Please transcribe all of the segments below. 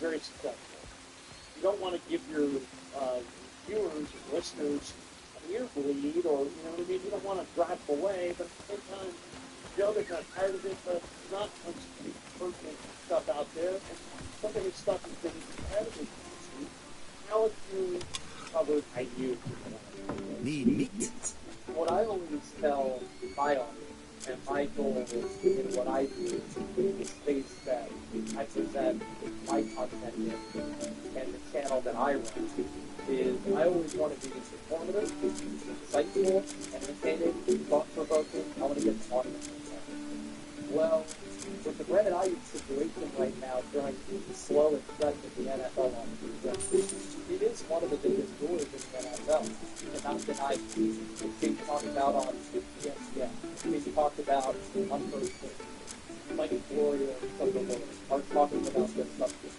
very successful. You don't want to give your viewers, listeners, an earbleed, or you know what I mean. You don't want to drive them away, but at the same time, you know they're kind of tired of it. But not much personal stuff out there, and some of his stuff has been incredibly interesting. How have you covered IU? Need meat. What I always tell my audience, and my goal in what I do in the space that I present my content in, and the channel that I run, is I always want to be informative, insightful, entertaining, thought-provoking. I want to get the audience involved. Well, with the Brandon Ayuk situation right now during the slow and stretch of the NFL on season, it is one of the biggest stories in the NFL. And not denied, it's being talked about on ESPN. It's being talked about on First Take. Mike Florio and some of the lawyers are talking about this subject.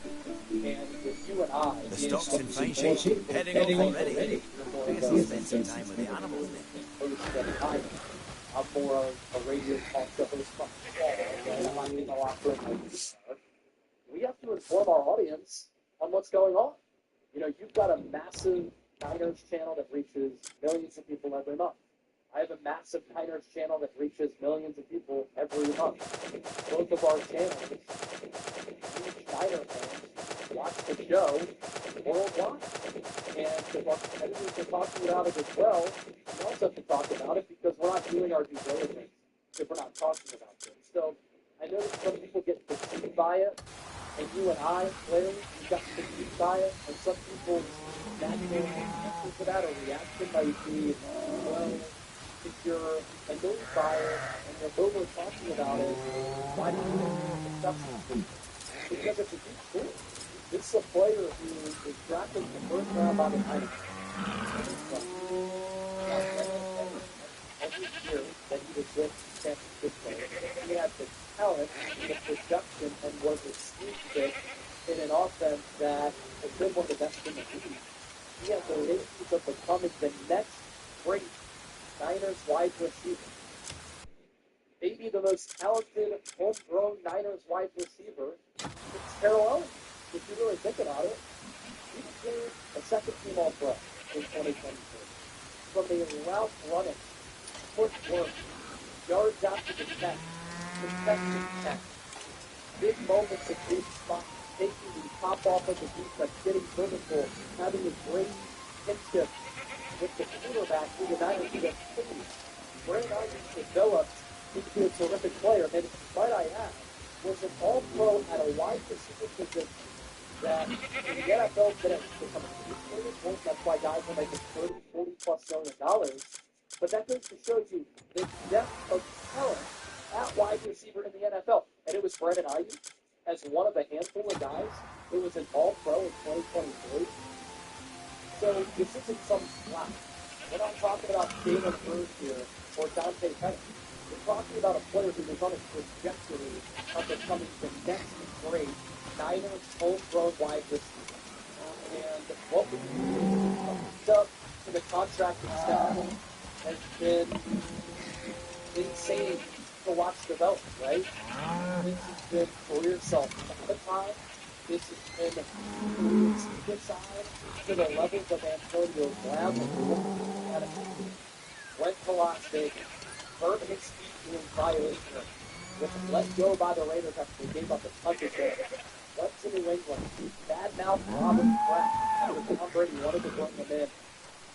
And with you and I... The stock's in fine shape. Heading off already. I guess I'll spend some time with the animals then. I'm more of a radio talk show host from I'm not in the locker room. We have to inform our audience on what's going on. You know, you've got a massive Niners channel that reaches millions of people every month. I have a massive Niners channel that reaches millions of people every month. Both of our channels, huge Niner fans, watch the show worldwide. And if our competitors are talking about it as well, we also have to talk about it because we're not doing our due diligence if we're not talking about it. So I know that some people get fatigued by it, and you and I, Larry, we got fatigued by it, and some people's natural answer to that or reaction might be, well, if you're annoyed by it and you're over talking about it, why do you accept it? Because it's a huge story. This is a player who is drafted in the first round by the Niners. Every year that he was with San Francisco, he had the talent, the production, and was a sneak fit in an offense that has been one of the best in the league. He has the ability of becoming the next great Niners wide receiver. Maybe the most talented homegrown Niners wide receiver is Terrell Owens. If you really think about it, he became a second-team All-Pro in 2023. From the route running, footwork, yards after the catch, protecting catch, big moments of big spots, taking the top off of the defense, getting vertical, having a great kinship with the quarterback who the Niners get continues. Brandon Ayuk developed into a terrific player, and might I add, was an all-pro at a wide receiver position that in the NFL today become a player. That's why guys are making $30-40+ million. But that goes to show you the depth of talent at wide receiver in the NFL. And it was Brandon Ayuk as one of a handful of guys who was an all-pro in 2023. So this isn't some slap. We're not talking about Jalen Hurts here or Dante Pettis. We're talking about a player who is on a trajectory of becoming the next great Niners homegrown wide receiver. And what we up to the contract extension has been insane to watch develop, right? This has been career self-sabotage. This has been career suicide to the levels of Antonio Brown. Went to Las Vegas, hurt his feet in violation, was let go by the Raiders after they gave up a touchdown. Went to New England, badmouthed Robert Kraft after Tom Brady wanted to bring him in.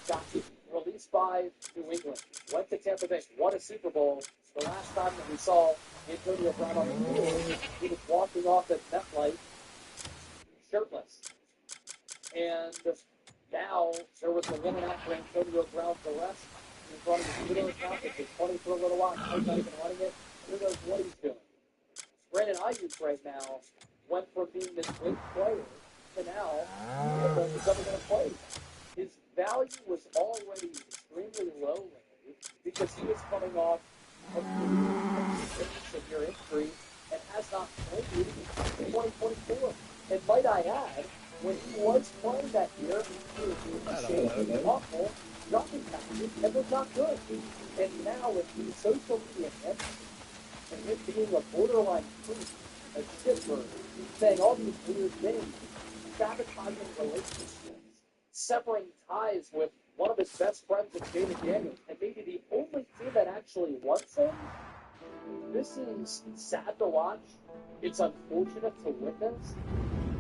Got released by New England, went to Tampa Bay, won a Super Bowl. The last time that we saw Antonio Brown on the field, he was walking off at MetLife shirtless. And now there was a woman out for Antonio Brown's arrest. He was running his video account, which was funny for a little while. He's not even running it. Who knows what he's doing? Brandon Ayuk right now went from being this great player to now he's never going to play. His value was already extremely low lately because he was coming off of a severe injury and has not played in 2024. And might I add, when he was playing that year, he was shaky, awful, dropping passes, and was not good. And now with the social media and him being a borderline freak, a shipper, saying all these weird things, sabotaging relationships, severing ties with one of his best friends in David Daniels, and maybe the only team that actually wants him. This is sad to watch. It's unfortunate to witness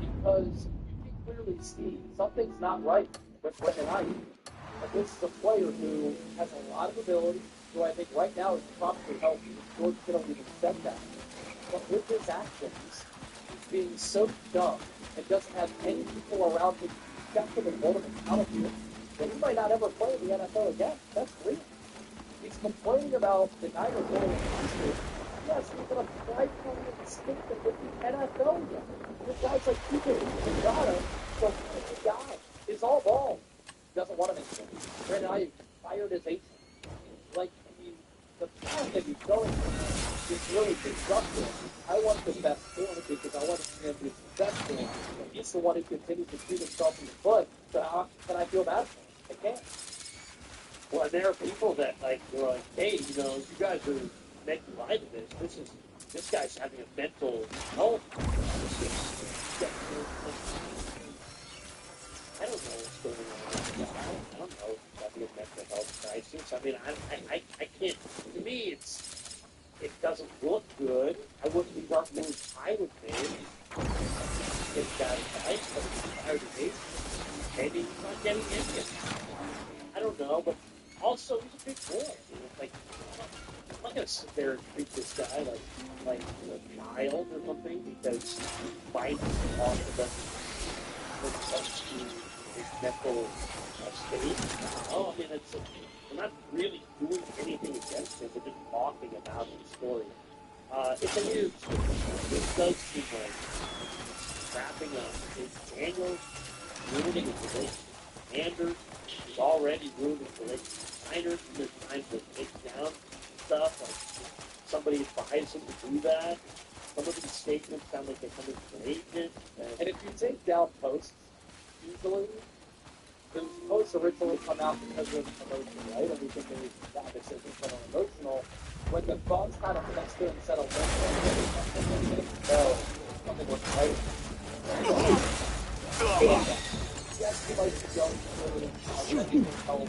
because you can clearly see something's not right with Brendan Eich. And this is a player who has a lot of ability, who I think right now is probably helping. George Kittle even said that. But with his actions, he's being so dumb and doesn't have any people around him to check him and hold him accountable. And he might not ever play in the NFL again. That's real. He's complaining about the Niners going to yes, he's going to try playing in the state that with the NFL yet. With guys like Cooper and Gata, the guy is all ball. Doesn't want to make sense. Brandon Ayuk fired his agent. Like, I mean, the path that he's going is really disruptive. I want the best for him because I want him to be successful. And he's the one who continues to shoot himself in the foot. So how can I feel bad for him? I can't. Well, and there are people that like were like, hey, you know, you guys are making light of this. This guy's having a mental health. I don't know what's going on. I don't know if it's having a mental health crisis. I mean, I can't. To me, it doesn't look good. I wouldn't be dark mood. I would think this guy's right, but he's tired of me. Maybe he's not getting in it. I don't know, but also he's a big boy. You know, like I'm not gonna sit there and treat this guy like a child or something because Biden also doesn't his mental state. Oh, I mean, we're not really doing anything against him. We're just talking about his story. It's a huge story. It does seem like wrapping up. Daniels ruining his relationship. Anders is already ruining his relationship. Niners, there's time to take down stuff. Like somebody advised him to do that. Some of these statements sound like they're coming from an agent. And if you take down posts, usually those posts originally come out because of emotion, right? And we think they bad decisions that are emotional. When the thoughts kind of fester and settle down, something was right. Yes, you might be going through help.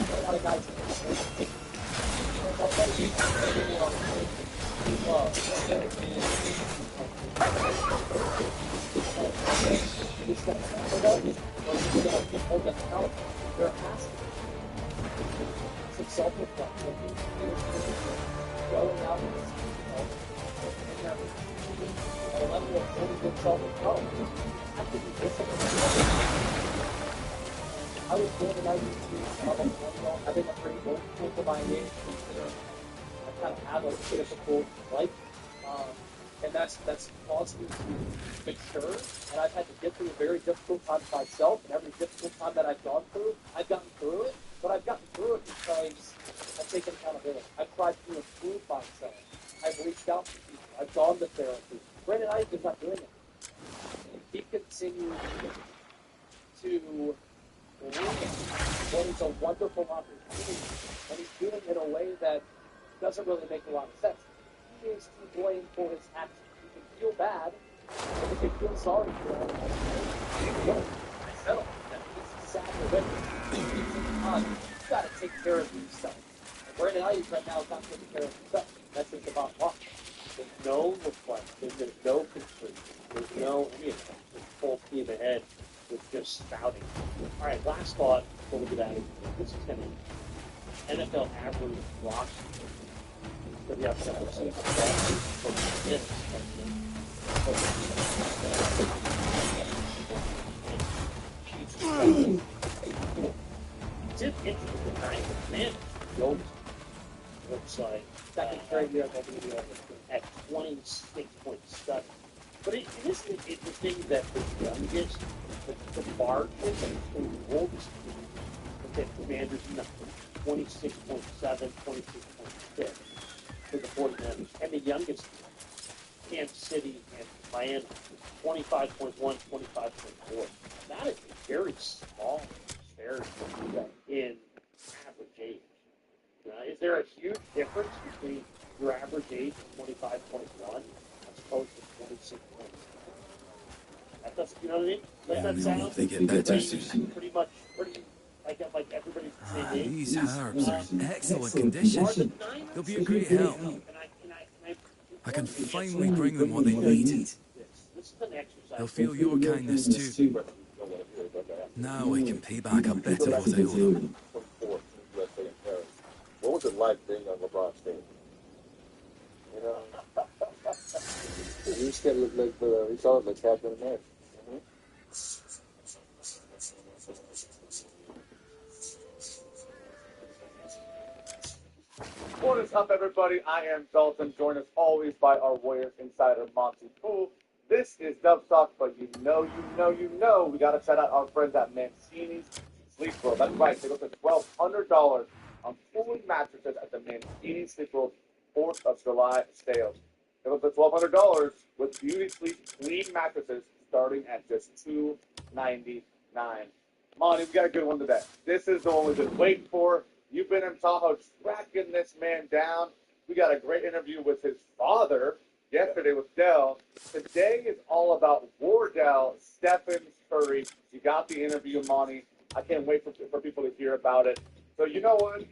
A lot of guys they're asking some self-reflection, going out at a level of really good self-control. Have to be disciplined. I was born in 1992. I think I'm pretty old for my age, considering I kind of have a difficult life. And that's caused me to mature, and I've had to get through a very difficult time myself, and every difficult time that I've gone through, I've gotten through it, but I've gotten through it because I've taken accountability. I've tried to improve myself. I've reached out to people. I've gone to therapy. Brandon Ayuk is not doing it. He continues to what is a wonderful opportunity, and he's doing it in a way that doesn't really make a lot of sense. He is to blame for his actions. You can feel bad, and you can feel sorry for him. I settled that. This is sad for him. You've got to take care of yourself. And Brandon Ayuk right now is not taking care of himself. That's just about luck. There's no reflection. There's no concern. There's no any of that. It's full steam ahead with just spouting. All right, last thought before we get out of here. This is going to NFL average roster. So we have to see from this. It's interesting tonight. Man, Jones looks like Second straight year at 26.7. But it isn't interesting that the youngest, the margin between the oldest team, the Commanders, 26.7, 26.6 for the 49ers, and the youngest team, Kansas City and Miami, 25.1, 25.4. That is a very small disparity in average age. is there a huge difference between your average age of 25, 21 as opposed to 26, 27? That doesn't, you know what I mean? Does that Only sound hope they get better. pretty much, like everybody's the same age? These herbs are in excellent Are condition. the nine They'll be a great help. I can finally bring them what they need. This is an exercise. They'll feel your kindness too. Now I can pay back a bit of what I owe them. What was it like being on LeBron's team? You know, he used to look like he saw it like Captain America. What is up, everybody? I am Dalton, joined as always by our Warriors insider, Monty Poole. This is Dub Talk, but you know, we got to shout out our friends at Mancini's Sleep World. That's right, they go to $1,200 on cooling mattresses at the Mancini Sleep World 4th of July sale. They go to $1,200 with Beauty Sleep clean mattresses starting at just $299. Monty, we got a good one today. This is the one we've been waiting for. You've been in Tahoe tracking this man down. We got a great interview with his father yesterday with Dell. Today is all about Wardell Stephens Curry. You got the interview, Monty. I can't wait for people to hear about it. So you know what?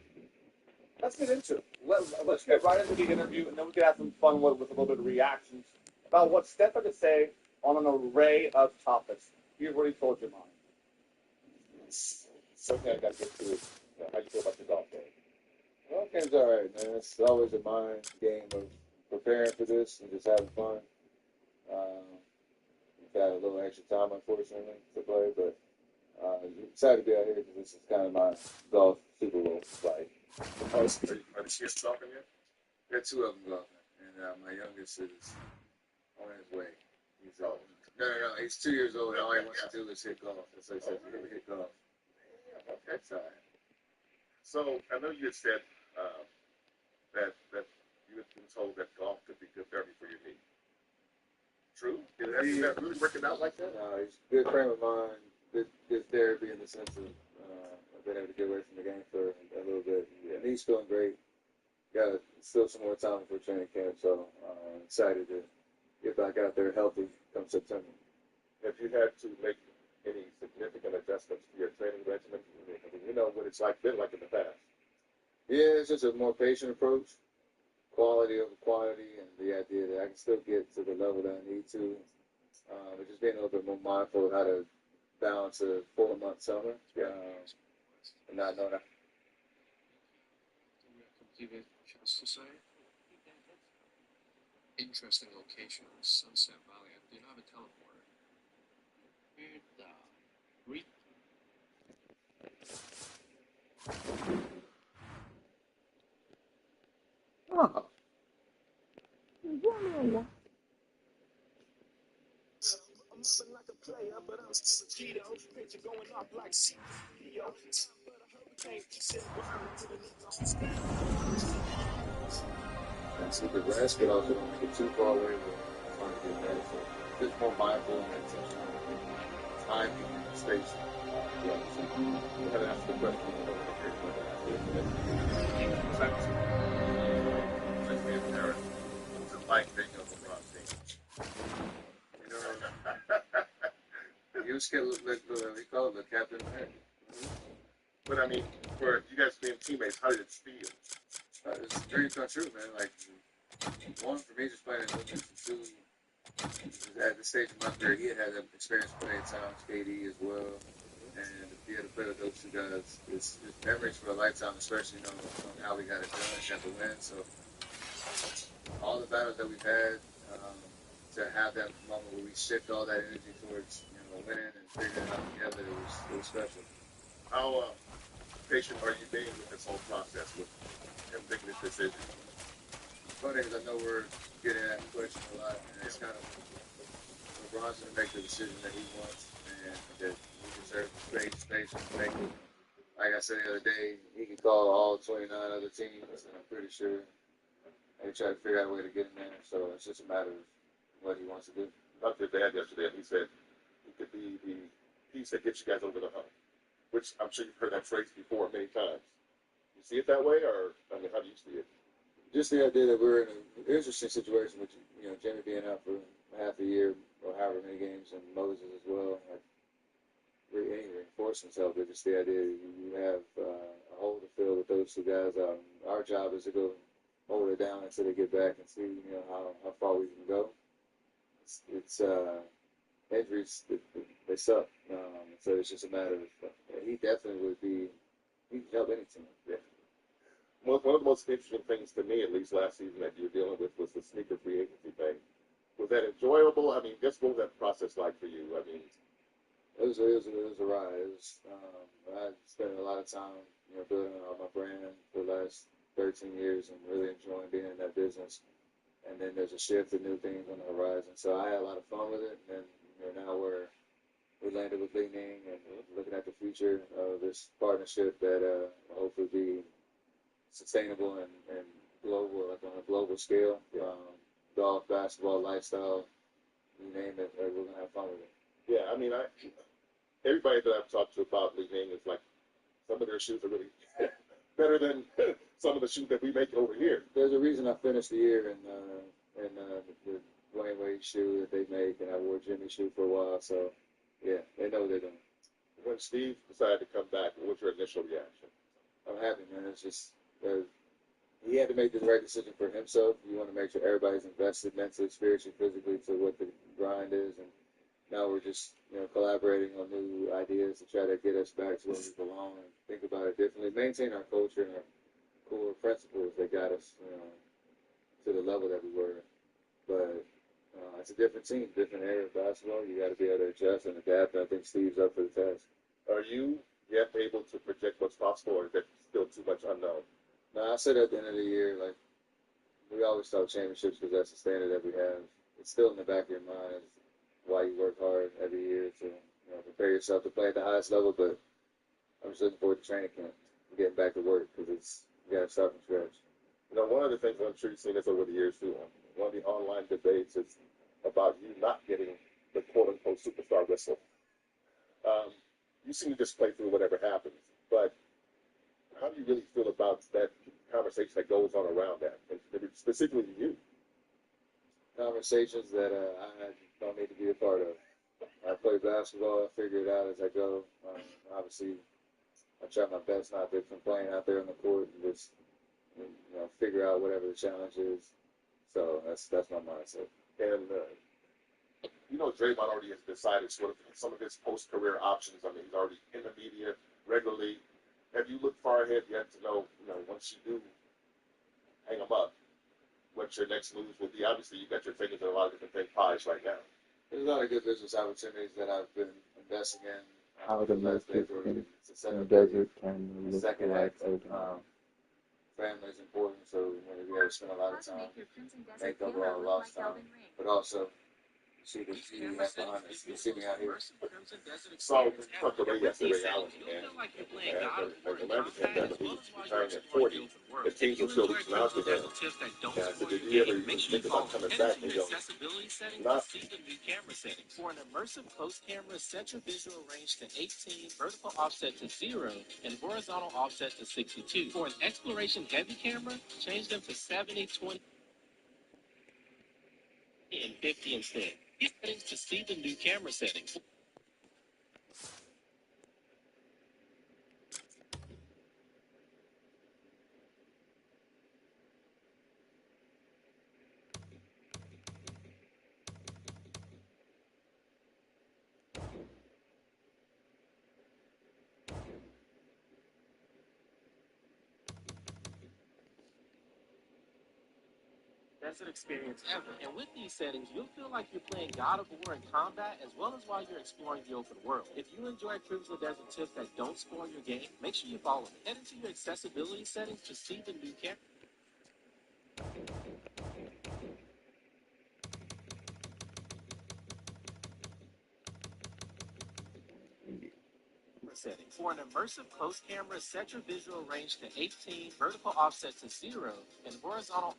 Let's get into it. Let's get right into the interview, and then we can have some fun with a little bit of reactions about what Stephen had to say on an array of topics. Here's what he told you, Monty. Okay, I got to get to it. How you feel about the golf game? Golf game's all right, man. It's always a mind game of preparing for this and just having fun. We've had a little extra time, unfortunately, to play, but excited to be out here because this is kind of my golf Super Bowl fight. Are the kids talking yet? Got two of them golfing, and my youngest is on his way. He's no, he's 2 years old, and all he wants to do is hit golf. That's what he says, hit golf. Okay. That's all right. So I know you had said that you had been told that golf could be good therapy for your knee. True? Is that really working out like that? He's a good friend of mine. Good therapy in the sense of I've been able to get away from the game for a little bit. And he's feeling great. Got still some more time for training camp, so excited to get back out there healthy come September. Have you had to make any significant adjustments to your training regimen? I mean, you know what it's been like in the past. Yeah, it's just a more patient approach, quality over quantity, and the idea that I can still get to the level that I need to. But just being a little bit more mindful of how to balance a 4-month summer, and not knowing that. Interesting location, Sunset Valley. I do not have a teleporter. Oh. And so the rest, but also don't make it too far away from trying to get there. So just more mindful and intentional. Timing and space. Yeah. So I'm going to ask the question. Like being a parent, what's it like being on LeBron's team? You know, he was scared of we call it the Captain America. But I mean, for you guys being teammates, how did it feel? It's a dream come true, man. Like, one, for me, just playing in Olympics, and two, at the stage of my career, he had that experience playing times, KD as well. And to be able to play with those two guys, it's memories for a lifetime, especially, on how we got it done, got the win. So, all the battles that we've had, to have that moment where we shift all that energy towards, winning and figuring it out together, it was special. How patient are you being with this whole process, with him making this decision? Funny because I know we're getting that question a lot, and it's kind of LeBron's going to make the decision that he wants, and that he deserves the space to make it. Like I said the other day, he could call all 29 other teams, and I'm pretty sure they try to figure out a way to get him there. So it's just a matter of what he wants to do. Talked to your dad yesterday, and he said he could be the piece that gets you guys over the hump, which I'm sure you've heard that phrase before many times. You see it that way, or I mean, how do you see it? Just the idea that we're in an interesting situation with, Jimmy being out for half a year or however many games, and Moses as well. Like, any reinforcements help, but just the idea that you have a hole to fill with those two guys. Our job is to go hold it down until they get back and see, how far we can go. It's injuries, they suck. So it's just a matter of, he definitely would be, he can help any team. Yeah. One of the most interesting things to me, at least last season, that you were dealing with was the sneaker free agency thing. Was that enjoyable? I mean, just what was that process like for you? I mean, it was a ride. I spent a lot of time, building out my brand for the last 13 years and really enjoying being in that business. And then there's a shift of new things on the horizon. So I had a lot of fun with it. And then, now we landed with Li Ning and looking at the future of this partnership that will hopefully be sustainable and global, like on a global scale. Golf, basketball, lifestyle, you name it, we're going to have fun with it. Yeah, I mean, everybody that I've talked to about Li Ning is like, some of their shoes are really better than some of the shoes that we make over here. There's a reason I finished the year in the Dwayne Wade shoe that they make, and I wore Jimmy's shoe for a while, so yeah, they know what they're doing. When Steve decided to come back, what was your initial reaction? I'm happy, man. It's just, he had to make the right decision for himself. You want to make sure everybody's invested mentally, spiritually, physically to what the grind is, and now we're just, collaborating on new ideas to try to get us back to where we belong and think about it differently, maintain our culture and our core principles that got us, to the level that we were. But it's a different team, different area of basketball. You got to be able to adjust and adapt. And I think Steve's up for the task. Are you yet able to project what's possible, or is that still too much unknown? No, I said at the end of the year, like, we always talk championships because that's the standard that we have. It's still in the back of your mind. It's why you work hard every year to prepare yourself to play at the highest level. But I'm just looking forward to training camp, getting back to work, because you got to start from scratch. One of the things, I'm sure you've seen this over the years too, one of the online debates is about you not getting the quote-unquote superstar whistle. You seem to just play through whatever happens, but how do you really feel about that conversation that goes on around that, and specifically you? Conversations that I don't need to be a part of. I play basketball, I figure it out as I go. Obviously, I try my best not to complain out there on the court and just figure out whatever the challenge is. So that's my mindset. And Draymond already has decided sort of some of his post-career options. I mean, he's already in the media regularly. Have you looked far ahead yet to know, once you do hang him up, what your next moves will be? Obviously, you've got your fingers in a lot of different pies right now. There's a lot of good business opportunities that I've been investing in. How the most in the desert can look second like act. Family is important, so we have to spend a lot of time, make up all lost time, but also see the TV behind us. You see me out here. So, talk to Ray yesterday, Allen, and as a Magic fan, that he's retiring at 40. The teams will still reaching out to him. And I said, did you ever even think about coming back? And he goes, not. For an immersive close camera, set your visual range to 18, vertical offset to 0, and horizontal offset to 62. For an exploration heavy camera, change them to 70, 20, and 50 instead. These settings to see the new camera settings. Best experience ever. And with these settings, you'll feel like you're playing God of War in combat as well as while you're exploring the open world. If you enjoy trips to the desert tips that don't spoil your game, make sure you follow me. Head into your accessibility settings to see the new camera settings. For an immersive close camera, set your visual range to 18, vertical offset to 0, and horizontal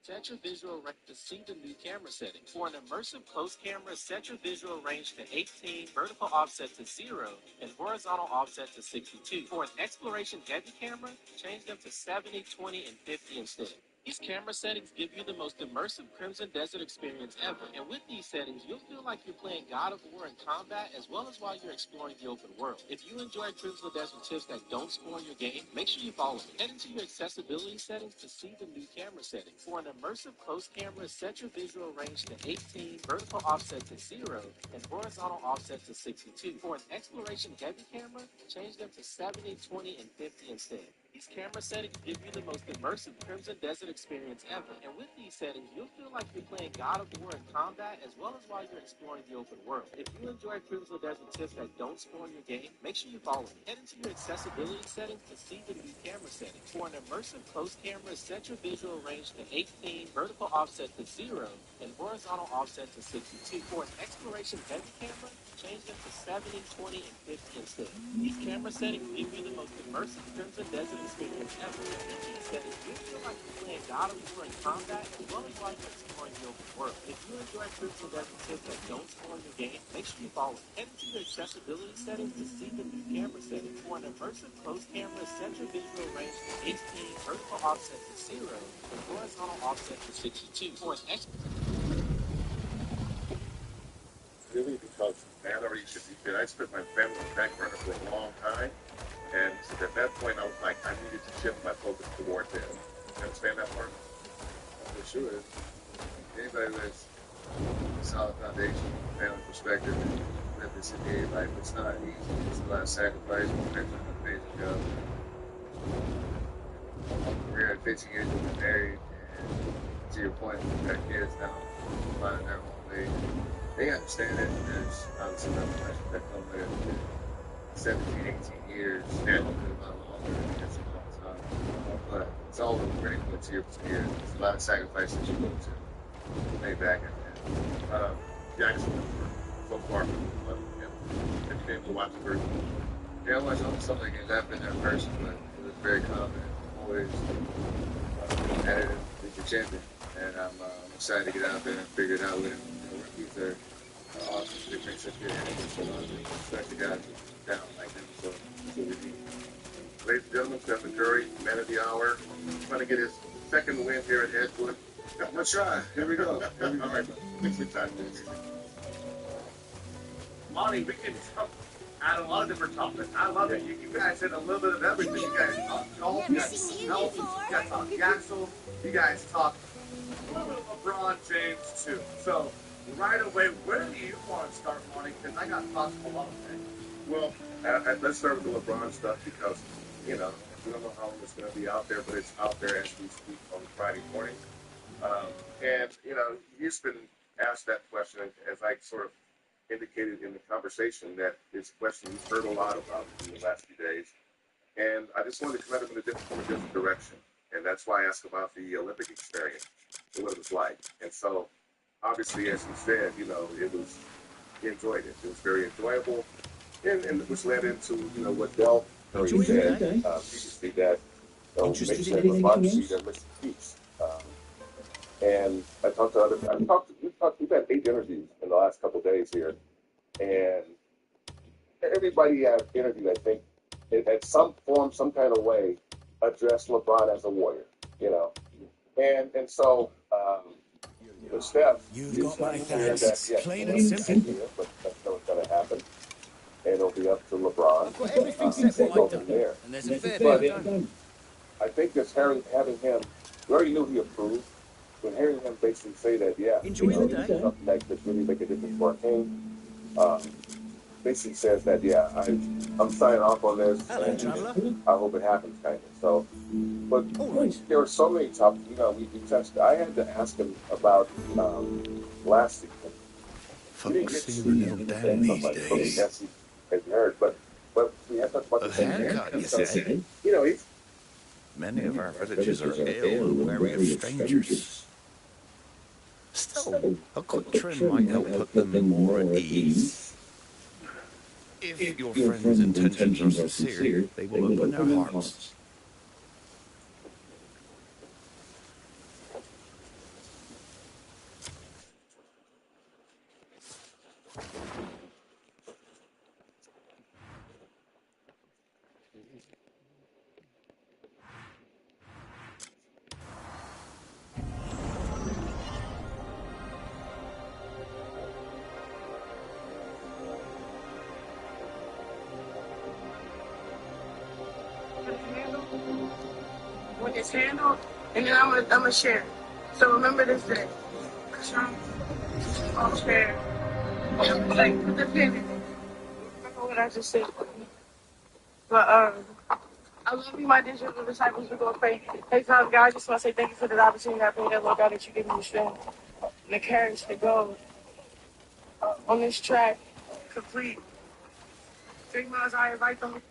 Set your visual range to see the new camera settings. For an immersive close camera, set your visual range to 18, vertical offset to 0, and horizontal offset to 62. For an exploration heavy camera, change them to 70, 20, and 50 instead. These camera settings give you the most immersive Crimson Desert experience ever. And with these settings, you'll feel like you're playing God of War in combat as well as while you're exploring the open world. If you enjoy Crimson Desert tips that don't spoil your game, make sure you follow me. Head into your accessibility settings to see the new camera settings. For an immersive close camera, set your visual range to 18, vertical offset to 0, and horizontal offset to 62. For an exploration heavy camera, change them to 70, 20, and 50 instead. These camera settings give you the most immersive Crimson Desert experience ever. And with these settings, you'll feel like you're playing God of War in combat as well as while you're exploring the open world. If you enjoy Crimson Desert tips that don't spoil your game, make sure you follow me. Head into your accessibility settings to see the new camera settings. For an immersive close camera, set your visual range to 18, vertical offset to 0, and horizontal offset to 62. For an exploration heavy camera, change them to 70, 20, and 50 instead. These camera settings give you the most immersive Crimson Desert experience ever. In these settings, you feel like you're playing God of War in combat as well as while you're exploring the open world. If you enjoy Crimson Desert tips that don't spoil your game, make sure you follow me. Head into your accessibility settings to see the new camera settings. For an immersive close camera, set your visual range to 18, vertical offset to 0, and horizontal offset to 62. For an Really, because man already should be fit. I spent my family on the back burner for a long time, and at that point I was like, I needed to shift my focus towards it. You understand that part? For sure. Anybody that's a solid foundation, family perspective, and live this in life, it's not easy. It's a lot of sacrifice, protection, and amazing job. We're at 15 years, we've been married, and to your point, we've got kids now, finding their own way. They understand it. There's obviously no pressure that comes with it. 17, 18 years, and a lot longer. It's a long time. But it's all pretty much here for years. There's a lot of sacrifice that you go to lay back and Jackson, so far, have you been able to watch the version? yeah, I watched some of the games. I've been there in person, but it was very confident. Always competitive, he's the champion. And I'm excited to get out there and figure it out with him. Rookies are awesome. They bring such good energy, so especially guys down like them. So we need. Ladies and gentlemen, Stephen Curry, man of the hour, trying to get his second win here at Edgewood. Let's try. Here we go. All right, next week time. Monty, we can add a lot of different topics. I love it. You guys hit a little bit of everything. You guys talk golf, you guys talk Shelby, you guys talk Yaxel, you guys talk a little bit of LeBron James too. So right away, where do you want to start, Monty? Because I got thoughts on a lot of things. Well, let's start with the LeBron stuff because, you know, we don't know how long it's going to be out there, but it's out there as we speak on Friday morning. And, you know, he's been asked that question, as I sort of indicated in the conversation, that it's a question he's heard a lot about in the last few days. And I just wanted to come at him from a different direction. And that's why I asked about the Olympic experience and what it was like. And so, obviously, as he said, you know, he enjoyed it. It was very enjoyable. And which led into, you know, what Del Curry said previously, that makes it a fun seat and makes it peace. And I talked to we've had 8 interviews in the last couple of days here, and everybody I've interviewed, I think, at some form, some kind of way, addressed LeBron as a warrior, you know. And so, Steph, You've got my clear thanks. that, Plain and simple. but that's not what's going to happen. And it'll be up to LeBron. I've got everything set for go my from done. there. And there's a fair But bit done. I think just having him, we already knew he approved, but hearing him basically say that, yeah, Enjoy the day. something that could really make a difference for our team, basically says that, yeah, I'm signing off on this, Hello, and traveller. I hope it happens, kind of. So, but All right. there were so many topics, you know, we touched. I had to ask him about last season. Folks seem a little down these days. As you heard, but we had to talk about A the same haircut, you say? You know, he's Many of our villages are ill and wary of strangers. Still, a quick trim might help put them more at ease. If your friend's intentions are sincere, they will open their hearts. It's handled, and then I'm gonna share. So remember this day. I'll share. Like, put the pin in it. Remember what I just said. But, I love you, my digital disciples. We're going to pray. Hey, Father God, I just want to say thank you for the opportunity I pray that, Lord God, that you give me the strength and the courage to go on this track, complete 3 miles. I invite them.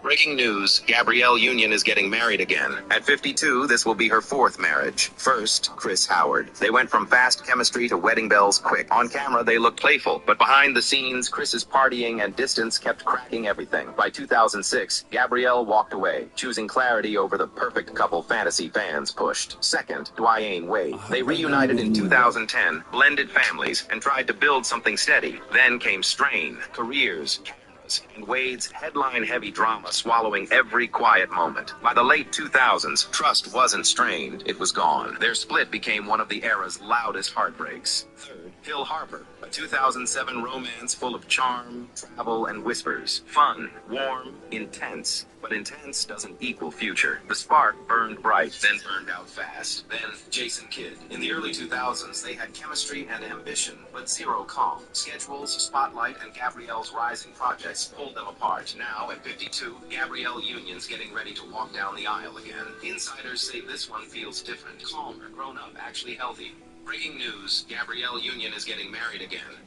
Breaking news, Gabrielle Union is getting married again. At 52, this will be her 4th marriage. First, Chris Howard. They went from fast chemistry to wedding bells quick. On camera, they looked playful, but behind the scenes, Chris's partying and distance kept cracking everything. By 2006, Gabrielle walked away, choosing clarity over the perfect couple fantasy fans pushed. Second, Dwyane Wade. They reunited in 2010, blended families, and tried to build something steady. Then came strain, careers, and Wade's headline-heavy drama swallowing every quiet moment. By the late 2000s, trust wasn't strained, it was gone. Their split became one of the era's loudest heartbreaks. Third, Hill Harper, a 2007 romance full of charm, travel, and whispers. Fun, warm, intense. But intense doesn't equal future. The spark burned bright, then burned out fast. Then Jason Kidd. In the early 2000s, they had chemistry and ambition, but zero calm. Schedules, Spotlight, and Gabrielle's rising projects pulled them apart. Now, at 52, Gabrielle Union's getting ready to walk down the aisle again. Insiders say this one feels different, calmer, grown up, actually healthy. Breaking news, Gabrielle Union is getting married again.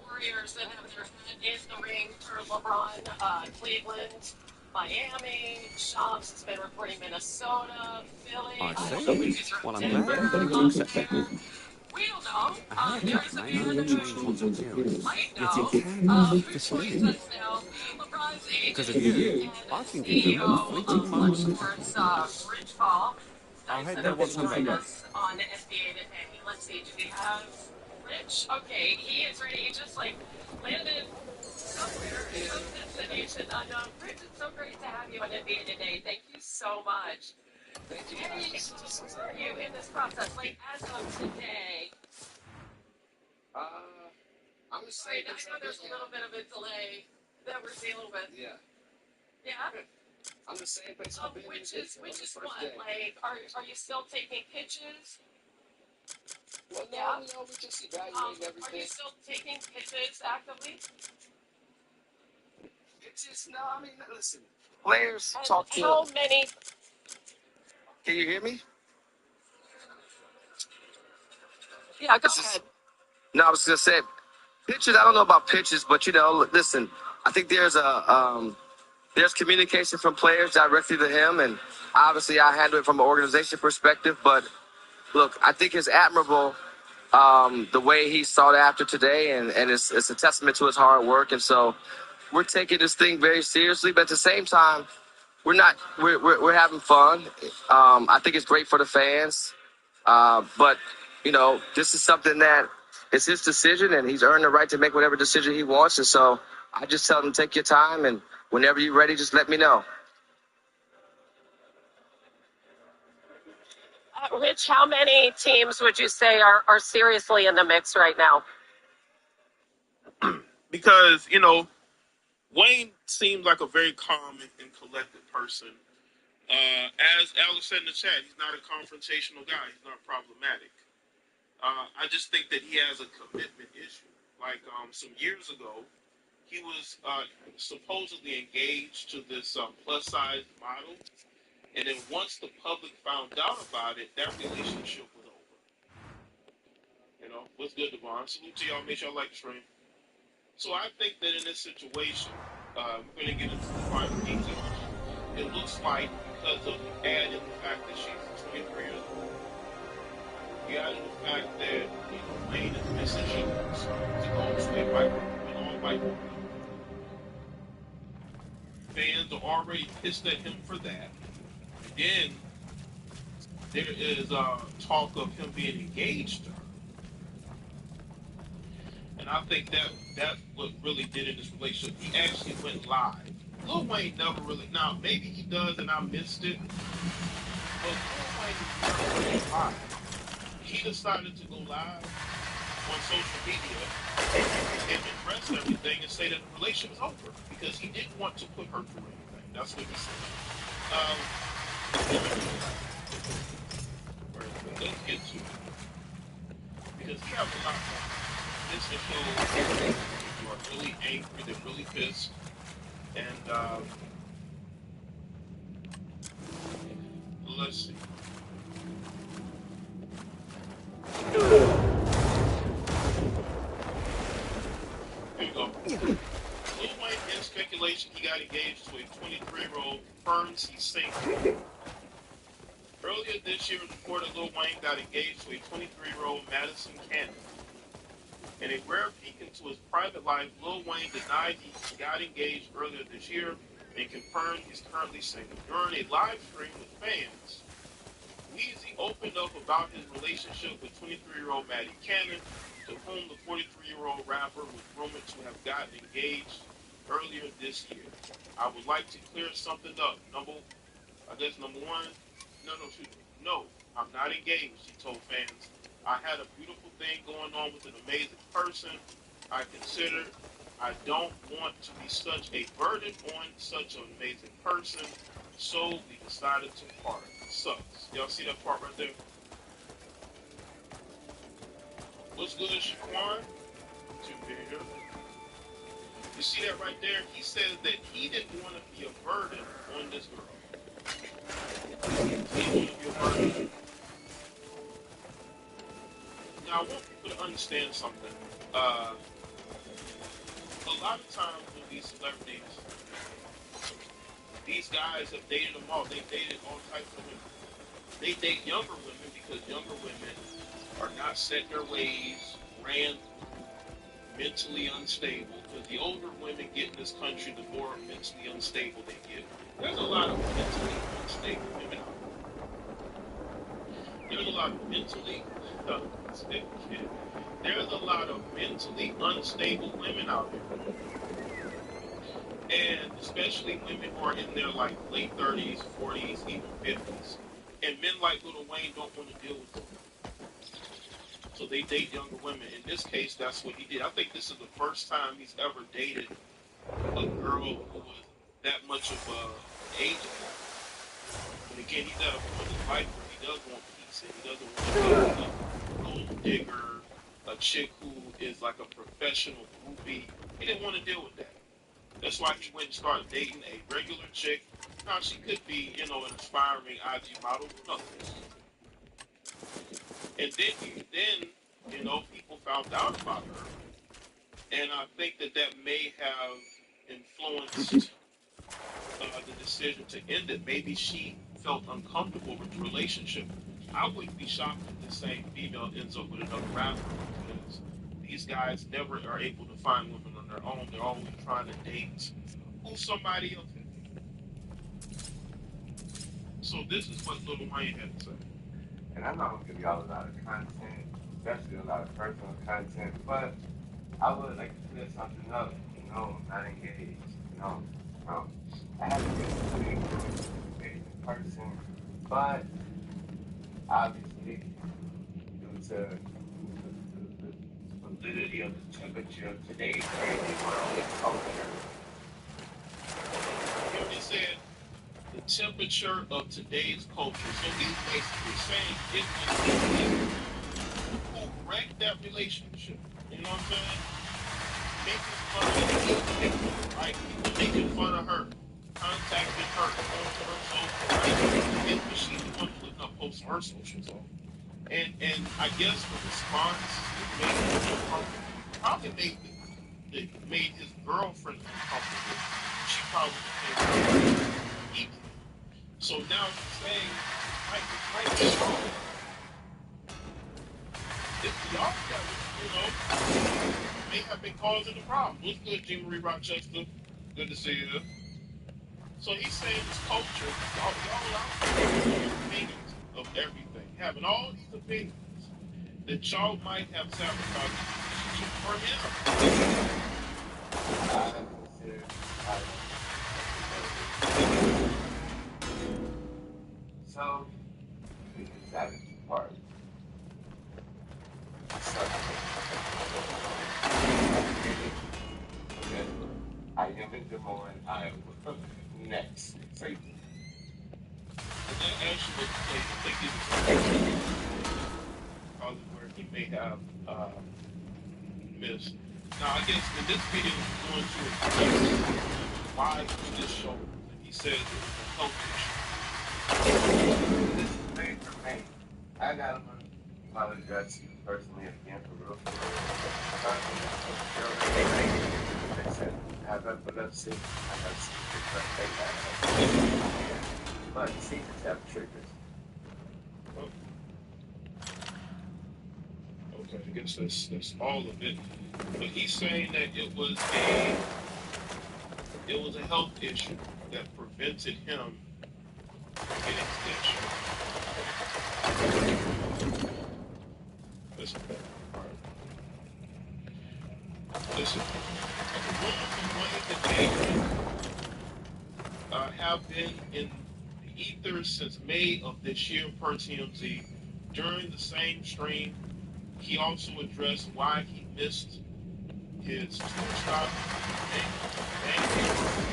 Warriors that have their head in the ring for LeBron, Cleveland, Miami, Shops has been reporting Minnesota, Philly. I see. Well, I'm glad. We don't know. There is a viewer that might know. Because of you, I think it's a real fleeting moment. Rich Paul. I'll head there once I'm ready. On NBA today. Let's see, do we have Rich? Okay, he is ready. He just landed somewhere in some destination unknown. Rich, it's so great to have you on NBA today. Thank you so much. Thank you. Hey, where are you in this process? As of today. I'm just saying. I know there's a little bit of a delay that we're dealing with. Yeah. Yeah. I'm the same place I've been. Which is what? Are you still taking pitches? Well, no, yeah. We just evaluating everything. Are you still taking pitches actively? Pitches? No, I mean, listen. Players talk to. How many? Can you hear me? Yeah, go ahead. No, I was gonna say pitches. I don't know about pitches, but listen. I think there's there's communication from players directly to him, and obviously I handle it from an organization perspective. But look, I think it's admirable the way he sought after today, and it's a testament to his hard work. And so we're taking this thing very seriously, but at the same time, we're having fun. I think it's great for the fans, but this is something that it's his decision, and he's earned the right to make whatever decision he wants. And so I just tell him, take your time, and whenever you're ready, just let me know. Rich, how many teams would you say are seriously in the mix right now? Because, Wayne seems like a very calm and collected person. As Alex said in the chat, he's not a confrontational guy. He's not problematic. I just think that he has a commitment issue. Some years ago, he was supposedly engaged to this plus-size model. And then once the public found out about it, that relationship was over. What's good, Devon? Salute to y'all. Make sure y'all like the stream. So I think that in this situation, we're going to get into the final details. It looks like because of the add in the fact that she's 23 years old, you add in the fact that Wayne is missing shoes to go to a white woman, an all-white woman. Fans are already pissed at him for that. Then there is talk of him being engaged to her. And I think that's what really did in this relationship. He actually went live Lil Wayne never really. Now maybe he does, and I missed it. But Lil Wayne never really lied. He decided to go live on social media and address everything and say that the relationship is over because he didn't want to put her through anything. That's what he said. Let's get to it because he has a lot more. This is shows you are really angry, they're really pissed, and let's see. Here you go. Lil Wayne, in speculation, he got engaged to a 23-year-old confirms he's single. Earlier this year, it was reported Lil Wayne got engaged to a 23-year-old Madison Cannon. In a rare peek into his private life, Lil Wayne denied he got engaged earlier this year and confirmed he's currently single. During a live stream with fans, Weezy opened up about his relationship with 23-year-old Maddie Cannon, to whom the 43-year-old rapper was rumored to have gotten engaged earlier this year. I would like to clear something up. Number one, no, I'm not engaged, he told fans. I had a beautiful thing going on with an amazing person I considered. I don't want to be such a burden on such an amazing person, so we decided to part. Sucks. Y'all see that part right there? What's good, Shaquan? You see that right there? He says that he didn't want to be a burden on this girl. He didn't want to be a burden. Now, I want people to understand something. A lot of times with these celebrities, these guys have dated them all. They've dated all types of women. They date younger women because younger women are not set in their ways, ran mentally unstable. Because the older women get in this country, the more mentally unstable they get. There's a lot of mentally unstable women out there. There's a lot of mentally There's a lot of mentally unstable women out there. And especially women who are in their like late 30s, 40s, even 50s. And men like Lil Wayne don't want to deal with them. So they date younger women. In this case, that's what he did. I think this is the first time he's ever dated a girl who was that much of an age gap. But again, he's at a point in his life where he does want peace and he doesn't want to be a gold digger, a chick who is like a professional groupie. He didn't want to deal with that. That's why he went and started dating a regular chick. Now, she could be, an inspiring IG model, who knows? And then, people found out about her. And I think that may have influenced the decision to end it. Maybe she felt uncomfortable with the relationship. I wouldn't be shocked if the same female ends up with another rapper because these guys never are able to find women on their own. They're always trying to date who somebody else is. So this is what Lil Wayne had to say. And I'm not going to give y'all a lot of content, especially a lot of personal content, but I would like to clear something up. I'm not engaged. I haven't been engaged with an amazing person, but obviously, due to the validity of the temperature of today's crazy world, it's culture. You already said the temperature of today's culture. So he's basically saying it was people who wrecked that relationship. You know what I'm saying? Making fun of it, right? People making fun of her, contacting her, going to her social, right? And she's the one putting up posts on her socials. And I guess the response made him uncomfortable. Probably made his girlfriend uncomfortable. She probably became equal. So now he's saying, might be wrong. It's y'all that, may have been causing the problem. What's good, G. Marie Rochester? Good to see you. So he's saying this culture, y'all out there having opinions of everything, having all these opinions that y'all might have sabotaged for him. So, that is the part. I am in Des Moines, Iowa. Next. So, Actually, I think it's probably where he may have missed. Now, I guess in this video, he's going to explain why he missed shoulders. And he says it's a health issue. this is big for me. I gotta apologize to you personally again for real. I have epilepsy. I have secret, but secrets have triggers. Okay, I guess that's all of it. But he's saying that it was a health issue that prevented him from getting that shot. Listen, listen. Have been in the ether since May of this year per TMZ. During the same stream, he also addressed why he missed his two-stop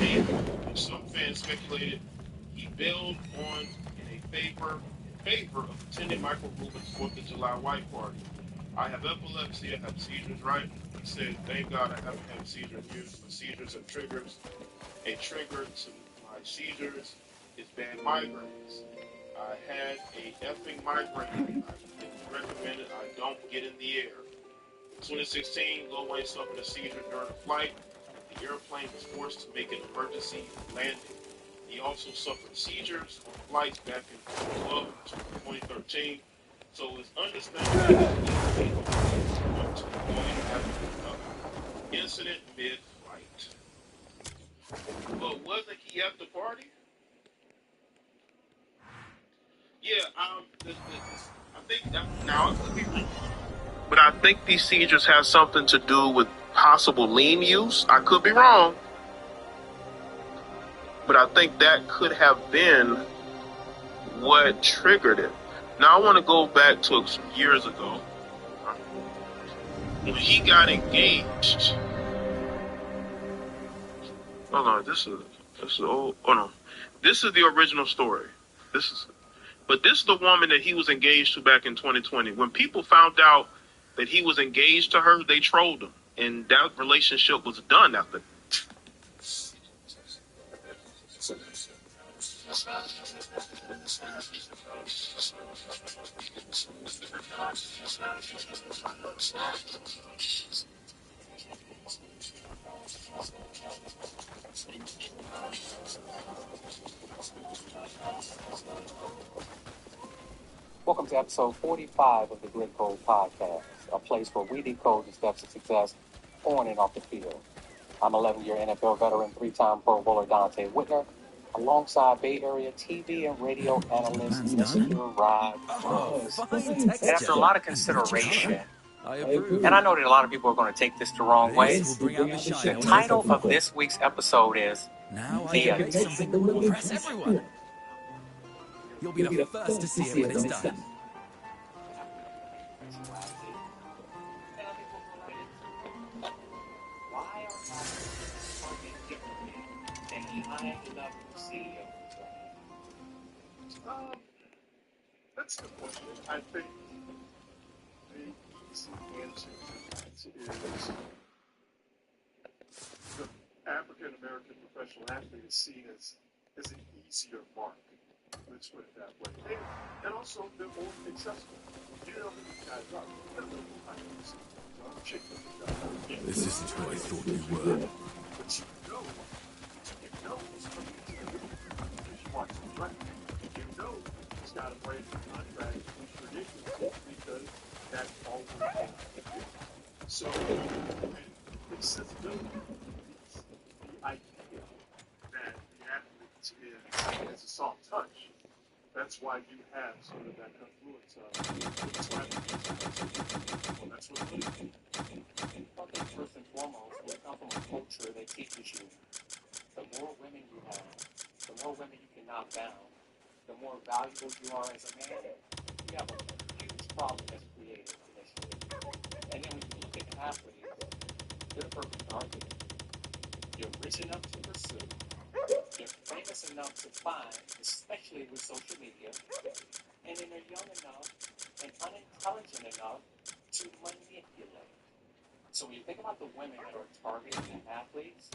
and some fans speculated he bailed on in favor of attending Michael Rubin's 4th of July white party. I have epilepsy, I have seizures, right? He said, thank God I haven't had seizures. My seizures are triggers. A trigger to my seizures is bad migraines. I had a effing migraine. I recommended I don't get in the air. 2016, Lil Wayne suffered a seizure during a flight. The airplane was forced to make an emergency landing. He also suffered seizures on flights back in 2013. So it's understandable to have an incident mid-flight. But wasn't he at the party? Yeah, I think that, now it could be wrong, but I think these seizures have something to do with possible lean use. I could be wrong, but I think that could have been what triggered it. Now I want to go back to some years ago when he got engaged. Hold on, this is old. Oh no, this is the original story. But this is the woman that he was engaged to back in 2020. When people found out that he was engaged to her, they trolled him, and that relationship was done after. Welcome to episode 45 of the Grid Code Podcast, a place where we decode the steps of success on and off the field. I'm 11-year NFL veteran, 3-time Pro Bowler Dante Whitner, alongside Bay Area TV and radio analyst Mr. Rod Cross. And after a lot of consideration, and I know that a lot of people are going to take this the wrong way, the title of this week's episode is The Untamed. Impress everyone. You'll be the first to see it when it's done. That's the question. I think the easy answer to that is the African American professional athlete is seen as an easier mark. Let's put it that way. And also, they're more accessible. You know who these guys are. You don't know who I am. This isn't who I thought you were. But you know it's from the TV because you watch the draft. You know he's got a brand new contract, which is ridiculous because that's all we're going to do. So, accessibility is the idea that the athlete is a soft touch. That's why you have sort of that confluence of that's what it is. I think first and foremost, we come from a culture that teaches you the more women you have, the more women you can knock down, the more valuable you are as a man, you have a huge problem that's created initially. And then when you look at athletes, they're perfect argument. You're rich enough to pursue, you're famous enough to find, especially with social media, and then they're young enough and unintelligent enough to manipulate. So when you think about the women that are targeting athletes,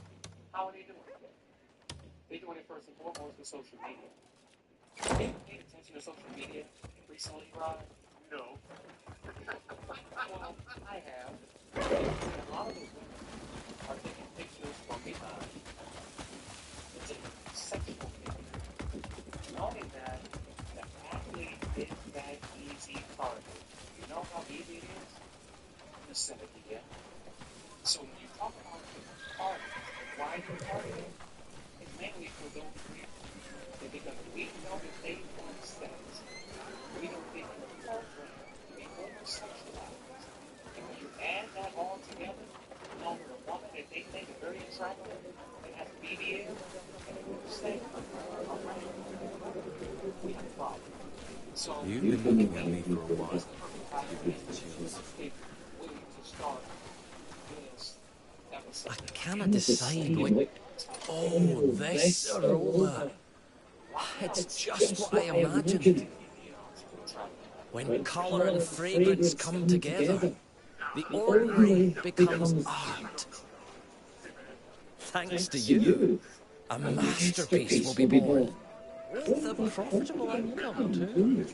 how are they doing it? They're doing it first and foremost with social media. Have you paid attention to social media recently, Rod? No. Well, I have. And a lot of those women are taking pictures from behind. They're taking sexual pictures. Knowing that the athlete is that easy target. You know how easy it is? The center again. So when you talk about the target, why you're targeting, it's mainly for those reasons. Because we know that they want sex. We know they can program to be homosexualized. And when you add that all together, along with a woman that they think is very attractive, that has BBL, and a good state, all right, we have a problem. So You've been looking at me for a while. I cannot decide what... Oh, this aroma. It's just what I imagined. When colour and fragrance come together, the ordinary becomes art. Thanks to you, a masterpiece will be born. With a profitable outcome, too.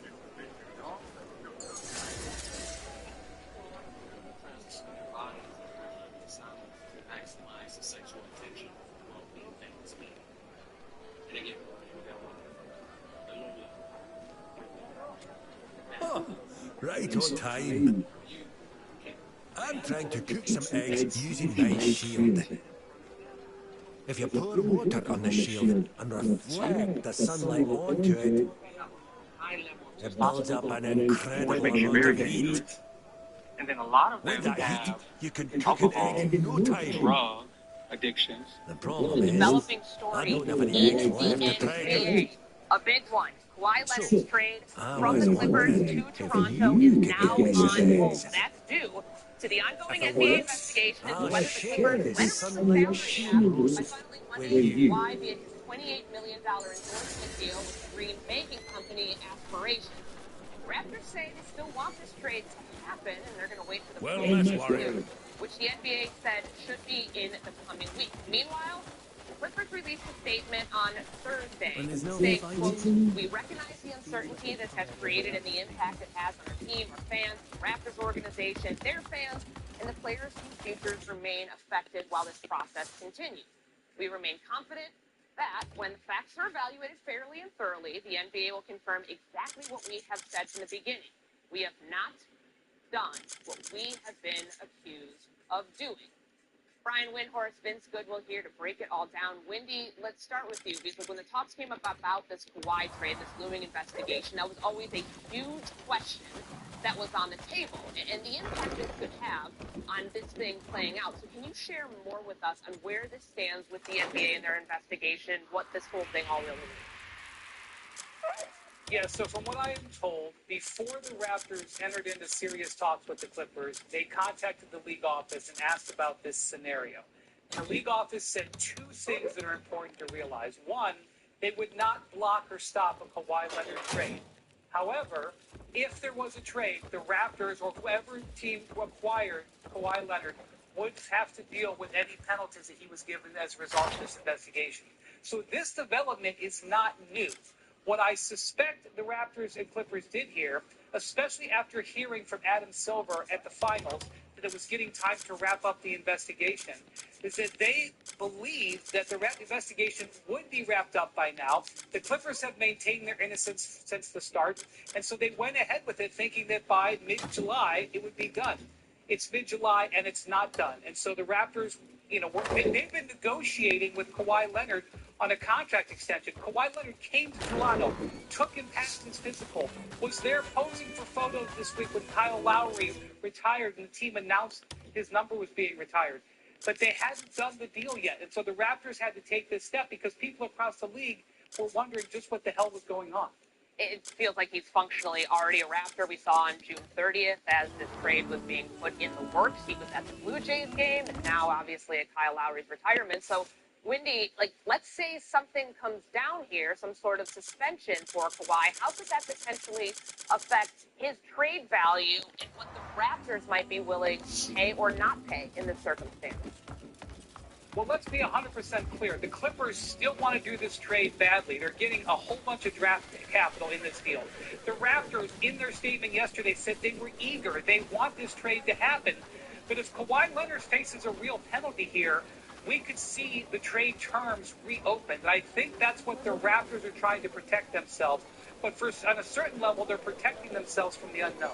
Right on time. I'm trying to cook some eggs using my shield. If you pour water on the shield and reflect the sunlight onto it, it builds up an incredible amount of heat. And then a lot of With them that heat, have you can cook an egg in no time. drug addictions. The problem is, Developing I story don't have in any eggs the left to try. NBA. A big one. Kawhi Leonard's trade I from was the Clippers wondering to if Toronto you is could now give me some on hold. eggs. That's due to the ongoing If it NBA works, investigation into I'll whether the share Clippers this went sunlight salary cap shield by funneling money with to you. Kawhi via his $28 million endorsement deal with the Green banking company Aspiration. Raptors say they still want this trade to happen, and they're going to wait for the Well, Clippers Miss to Warrior. do, which the NBA said should be in the coming week. Meanwhile, the Clippers released a statement on Thursday When there's no saying, fighting. quote, "We recognize the uncertainty this has created and the impact it has on our team, our fans, the Raptors organization, their fans, and the players whose futures remain affected while this process continues. We remain confident that when the facts are evaluated fairly and thoroughly, the NBA will confirm exactly what we have said from the beginning. We have not done what we have been accused of doing." Brian Windhorst, Vince Goodwill here to break it all down. Wendy, let's start with you, because when the talks came up about this Kawhi trade, this looming investigation, that was always a huge question that was on the table, and the impact it could have on this thing playing out. So can you share more with us on where this stands with the NBA and their investigation, what this whole thing all really means? Yeah, so from what I am told, before the Raptors entered into serious talks with the Clippers, they contacted the league office and asked about this scenario. And the league office said two things that are important to realize. One, they would not block or stop a Kawhi Leonard trade. However, if there was a trade, the Raptors or whoever team acquired Kawhi Leonard would have to deal with any penalties that he was given as a result of this investigation. So this development is not new. What I suspect the Raptors and Clippers did here, especially after hearing from Adam Silver at the finals that it was getting time to wrap up the investigation, is that they believed that the investigation would be wrapped up by now. The Clippers have maintained their innocence since the start, and so they went ahead with it thinking that by mid-July it would be done. It's mid-July and it's not done. And so the Raptors, they've been negotiating with Kawhi Leonard on a contract extension. Kawhi Leonard came to Toronto, took him past his physical, was there posing for photos this week when Kyle Lowry retired and the team announced his number was being retired. But they hadn't done the deal yet. And so the Raptors had to take this step because people across the league were wondering just what the hell was going on. it feels like he's functionally already a Raptor. We saw on June 30th as this trade was being put in the works. He was at the Blue Jays game, and now obviously at Kyle Lowry's retirement. So, Wendy, like, let's say something comes down here, some sort of suspension for Kawhi. How could that potentially affect his trade value and what the Raptors might be willing to pay or not pay in this circumstance? Well, let's be 100% clear. The Clippers still want to do this trade badly. They're getting a whole bunch of draft capital in this deal. The Raptors, in their statement yesterday, said they were eager. They want this trade to happen. But if Kawhi Leonard faces a real penalty here, we could see the trade terms reopened. And I think that's what the Raptors are trying to protect themselves. But on a certain level, they're protecting themselves from the unknown.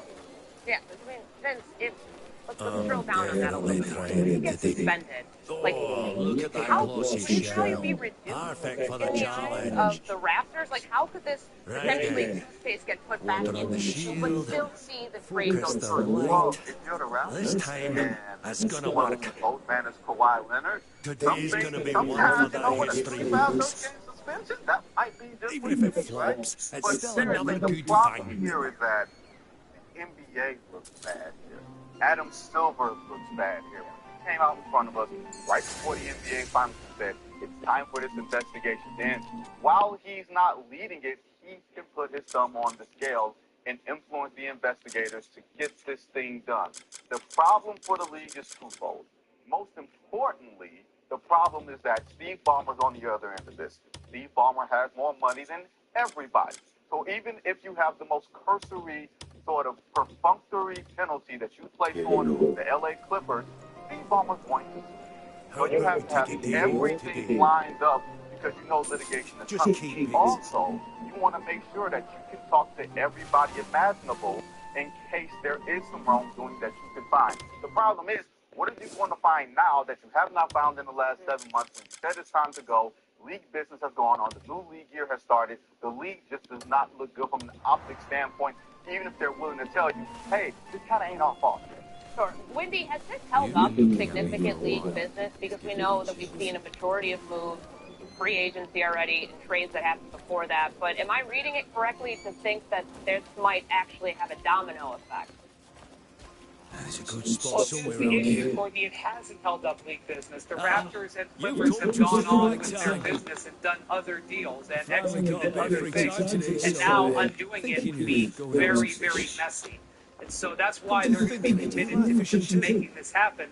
Yeah, I mean, Vince, let's drill down on that a little bit more. If he gets suspended, like, look at that how glossy could he shell. be reduced Perfect for in the the eyes challenge. of the Raptors? Like, how could this potentially space get put back Water on the in, shield. but still see the trade go Focus the through? light. If you're the Raptors, This time, it's gonna one work. of the old man is Kawhi Leonard. Today's gonna be one for Sometimes, the when history you have those books. games suspension, that might be just Even what if it you need, right? flops, it's But still seriously, another the good problem thing. here is that NBA looks bad here. Adam Silver looks bad here. He came out in front of us right before the NBA Finals and said, it's time for this investigation to end. While he's not leading it, he can put his thumb on the scale and influence the investigators to get this thing done. The problem for the league is twofold. Most importantly, the problem is that Steve Ballmer's on the other end of this. Steve Ballmer has more money than everybody. So even if you have the most cursory sort of perfunctory penalty that you place on the LA Clippers, Steve Ballmer's going to sue. So you have to have everything lined up because you know litigation is coming. Also, you want to make sure that you can talk to everybody imaginable in case there is some wrongdoing that you can find. The problem is, what are you going to find now that you have not found in the last 7 months when you said it's time to go? League business has gone on. The new league year has started. The league just does not look good from an optics standpoint, even if they're willing to tell you, hey, this kind of ain't our fault. Sure. Wendy, has this held up significant league business? Because we know that we've seen a majority of moves, free agency already, and trades that happened before that. But am I reading it correctly to think that this might actually have a domino effect? There's a good spot somewhere The around issue, here. Courtney, it hasn't held up league business. The Raptors and Clippers have gone on with their business and done other deals and executed other things. And now undoing it would be very, very messy. And so that's why they're going to be committed to making this happen.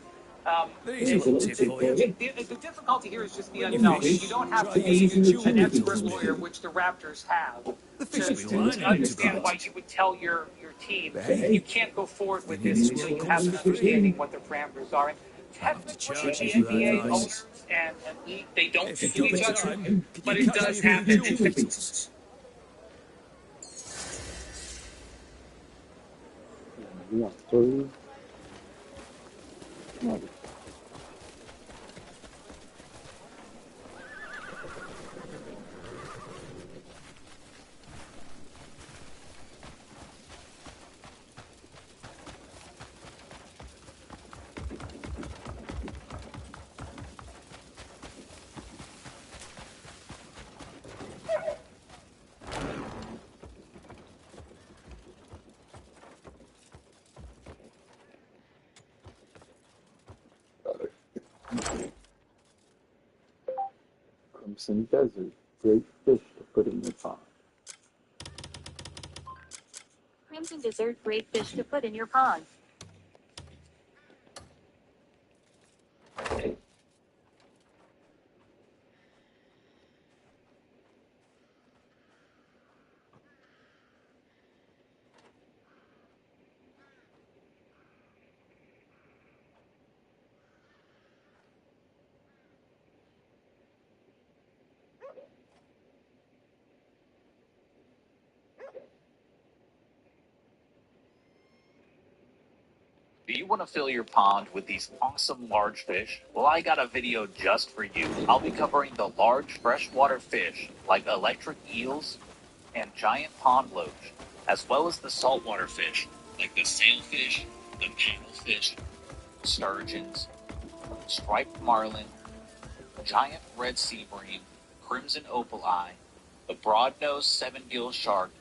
The difficulty here is just the unknown. You don't have to be an expert lawyer, which the Raptors have, to understand why you would tell your team you can't go forward with this until you have an understanding what the parameters are. And technically, the NBA owners and league, they don't speak to each other, but it does happen. Crimson Desert, great fish to put in your pond. Crimson Desert, great fish to put in your pond. Do you want to fill your pond with these awesome large fish? Well, I got a video just for you. I'll be covering the large freshwater fish like electric eels and giant pond loach, as well as the saltwater fish like the sailfish, the paddlefish, sturgeons, striped marlin, giant red sea bream, crimson opal eye, the broad-nosed seven-gill shark,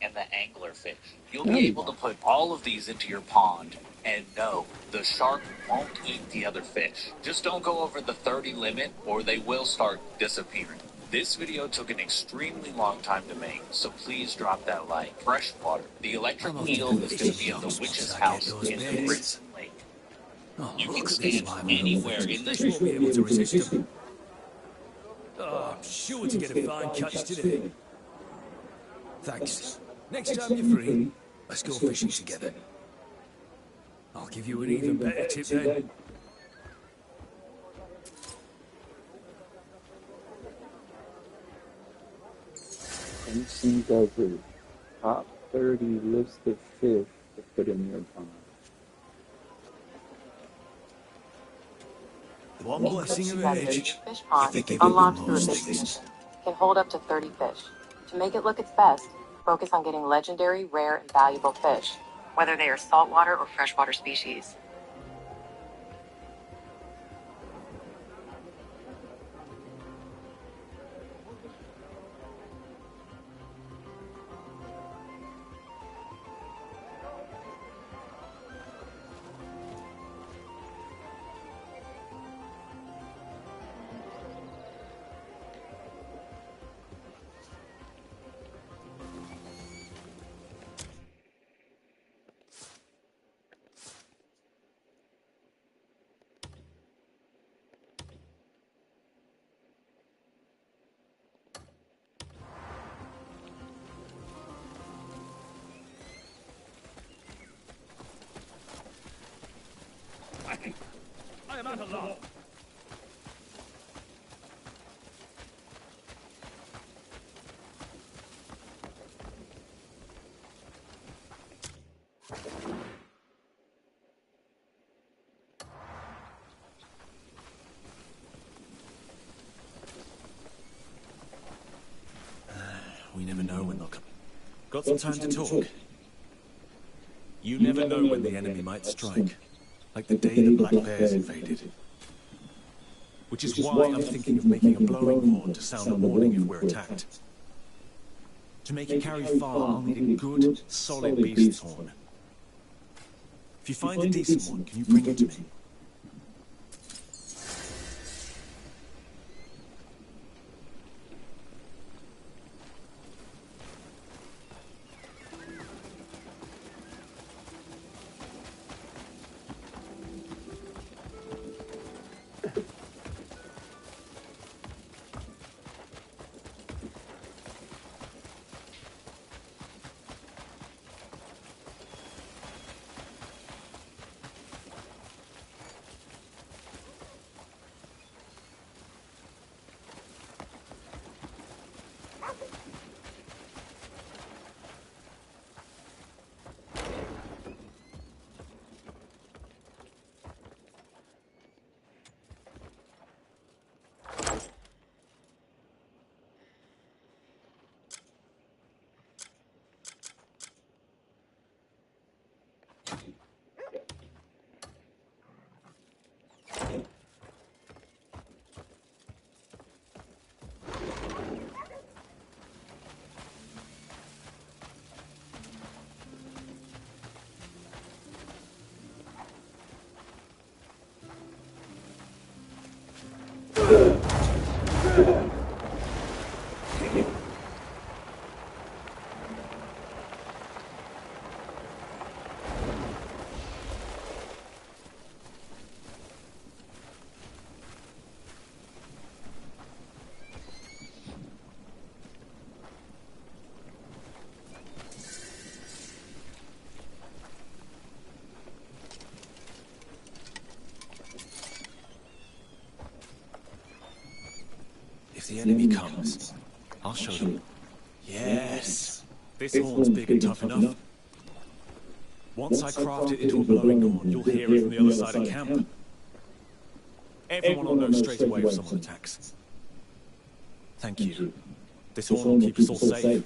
and the anglerfish. You'll be able to put all of these into your pond, and no, the shark won't eat the other fish. Just don't go over the 30 limit or they will start disappearing. This video took an extremely long time to make, so please drop that like. Freshwater. The electric eel is going to be at the witch's house in the Crimson Lake. You can stand anywhere in this Fish won't be able to resist them. Oh, I'm sure to get a fine catch today. Thanks. Next time you're free, let's go fishing together. I'll give you an even better tip then. Crimson Desert. Top 30 list of fish to put in your pond. The one blessing of age. Fish pond unlocked through a big fish can hold up to 30 fish. To make it look its best, focus on getting legendary, rare, and valuable fish, whether they are saltwater or freshwater species. I am at a loss. We never know when they'll come. Got some time to talk. You never know when the enemy might strike, like the day the black bears invaded. Which is why I'm thinking of making a blowing horn to sound a warning if we're attacked. To make it carry far, I'll need a good, solid beast's horn. If you find a decent one, can you bring it to me? If the enemy comes, I'll show them. Yes, this horn's big and tough enough. Once I craft it into a blowing horn, you'll hear it from the other side of camp. Everyone will know straight away if someone attacks. Thank you. This horn will keep us all safe.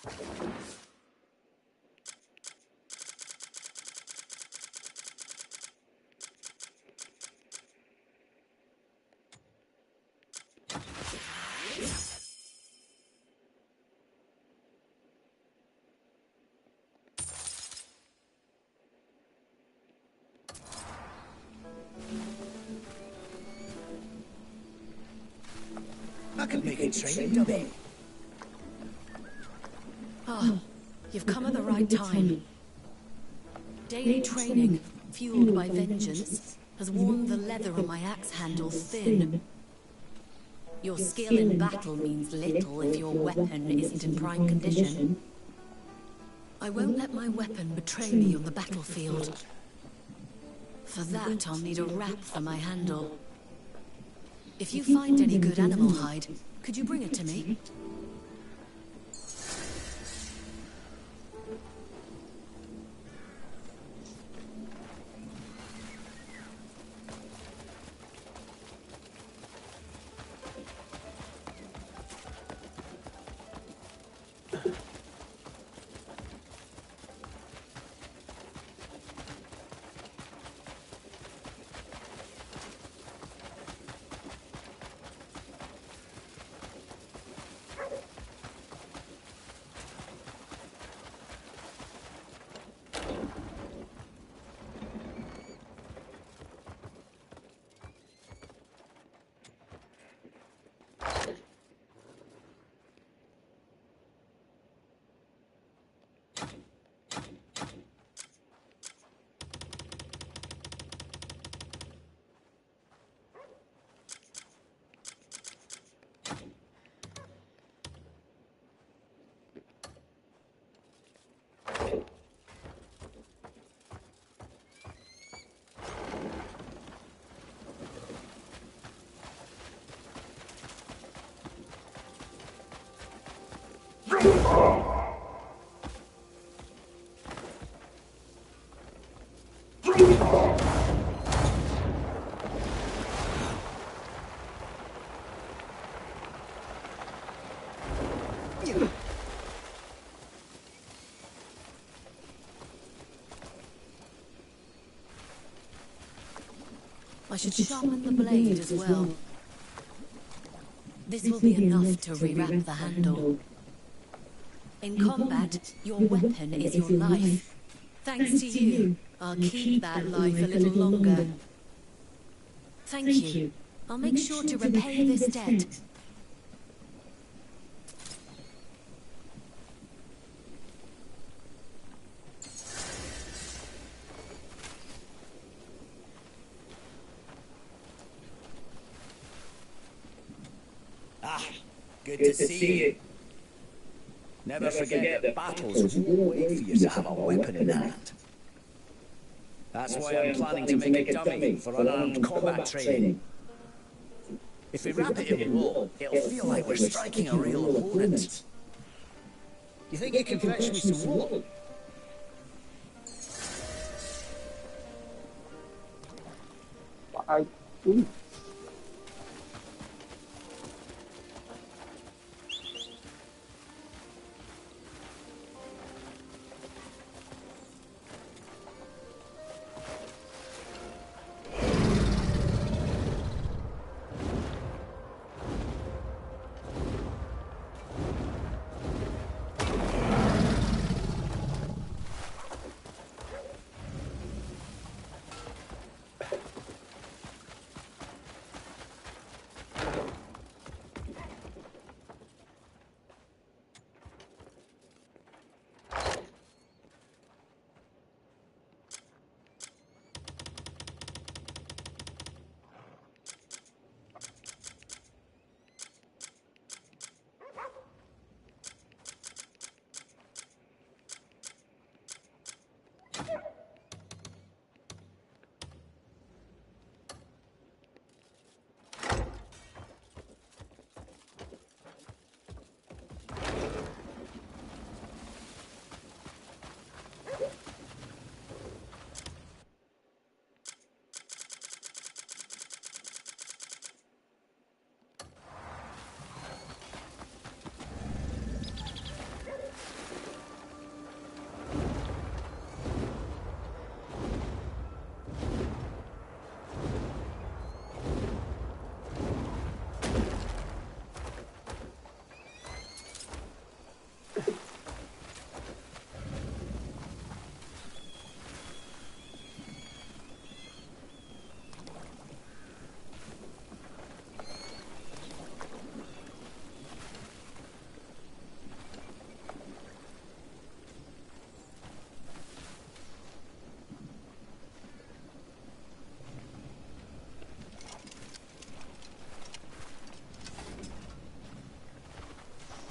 I could make a training dummy. Oh, you've come at the right time. Daily training, fueled by vengeance, has worn the leather on my axe handle thin. Your skill in battle means little if your weapon isn't in prime condition. I won't let my weapon betray me on the battlefield. For that, I'll need a wrap for my handle. If you find any good animal hide, could you bring it to me? I should sharpen the blade as well. This will be enough to rewrap the handle. In combat, your weapon is your life. Thanks to you, I'll keep that life a little longer. Thank you. I'll make sure to repay this debt. Good to see you. Never forget that battles won't wait for you to have a weapon in hand. That's why I'm planning to make a dummy for unarmed combat training. If we wrap it in wool, it'll feel like we're striking a real opponent. You think you can fetch me some wool?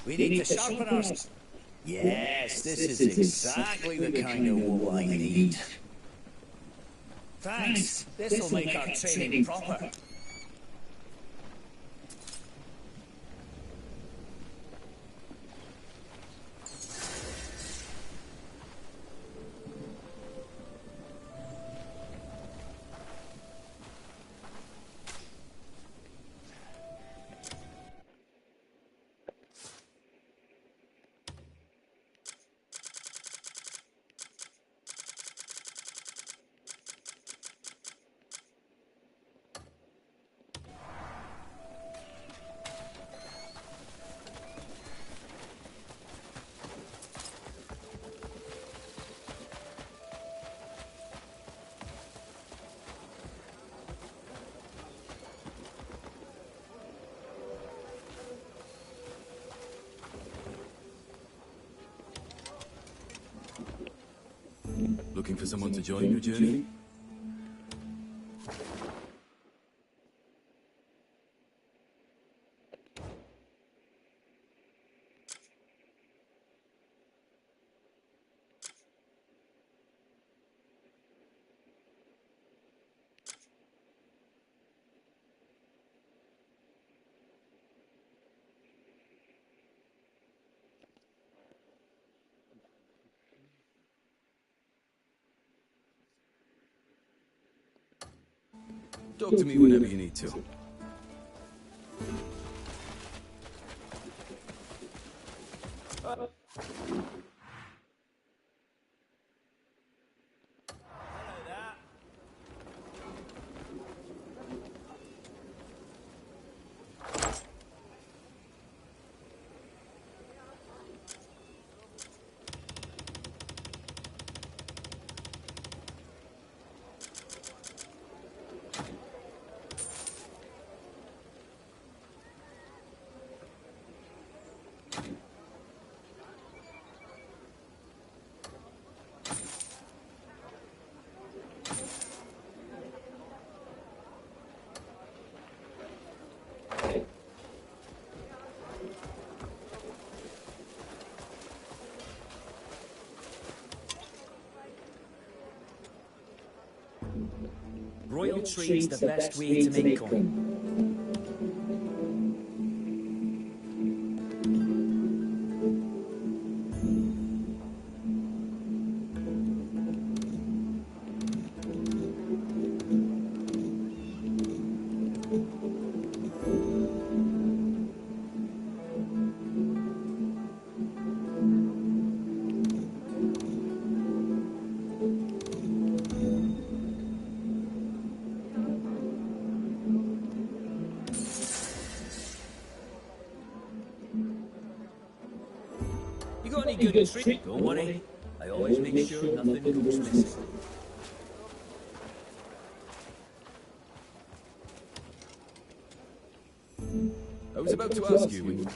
We need to sharpen our... Yes, this is exactly the kind of wool I need. Thanks. This'll make our training proper. Looking for someone to join your journey? Talk to me whenever you need to. Royal tree's the best way to make coin. Got any good trick? Don't worry. I always make sure nothing goes missing. I was about to ask you when...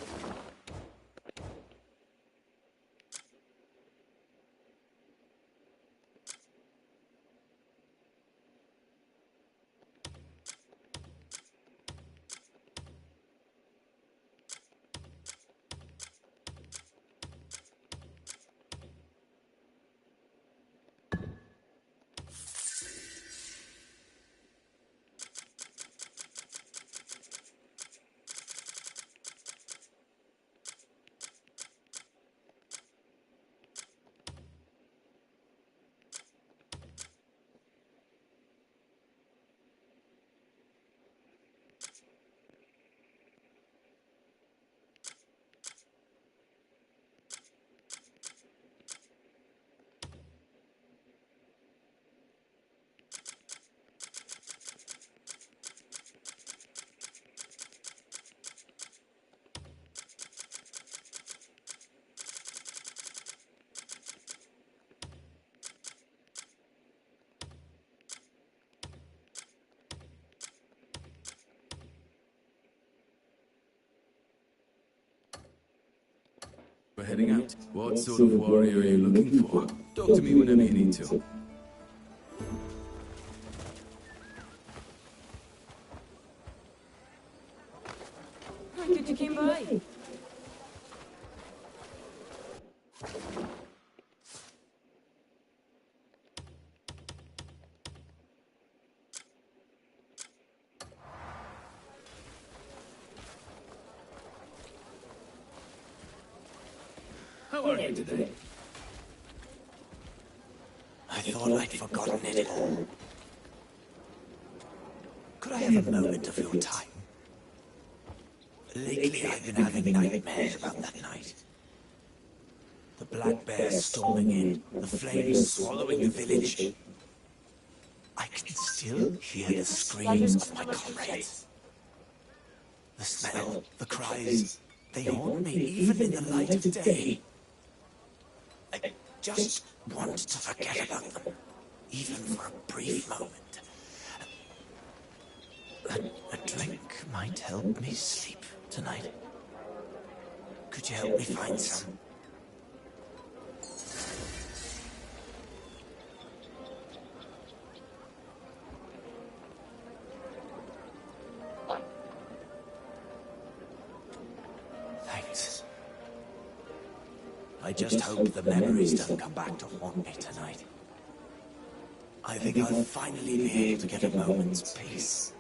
We're heading out. What sort of warrior are you looking for? Talk to me whenever you need to. Good you came by. How are you today? I thought I'd forgotten it all. Could I have a moment of your time? Lately, I've been having nightmares about that night. The black bears storming in, the flames swallowing the village. I can still hear the screams of my comrades. The smell, the cries, they haunt me even in the light of day. I just want to forget about them, even for a brief moment. A drink might help me sleep tonight. Could you help me find some? Thanks. I just hope the memories don't come back to haunt me tonight. I think I'll finally be able to get a moment's peace.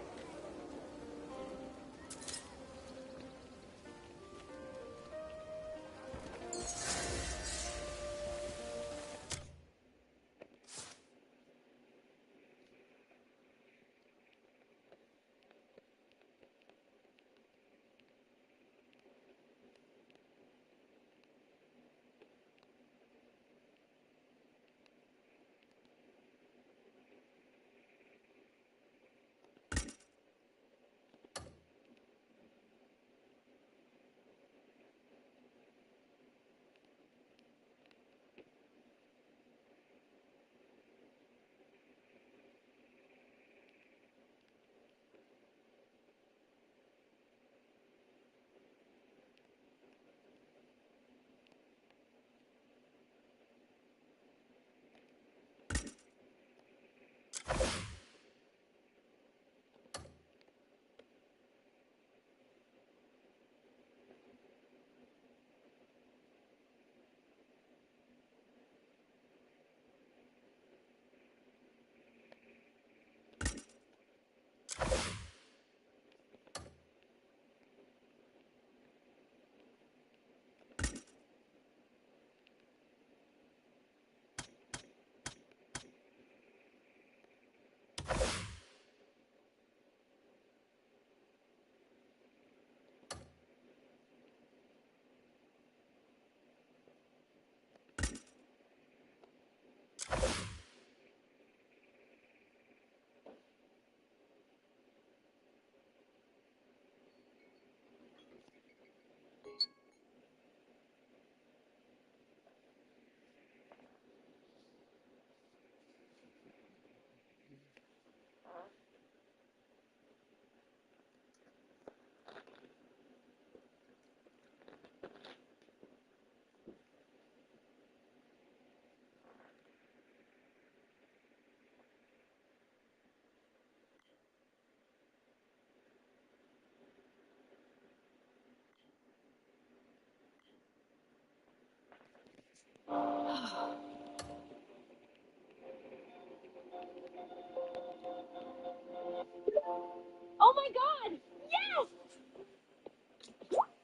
Oh my god! Yes!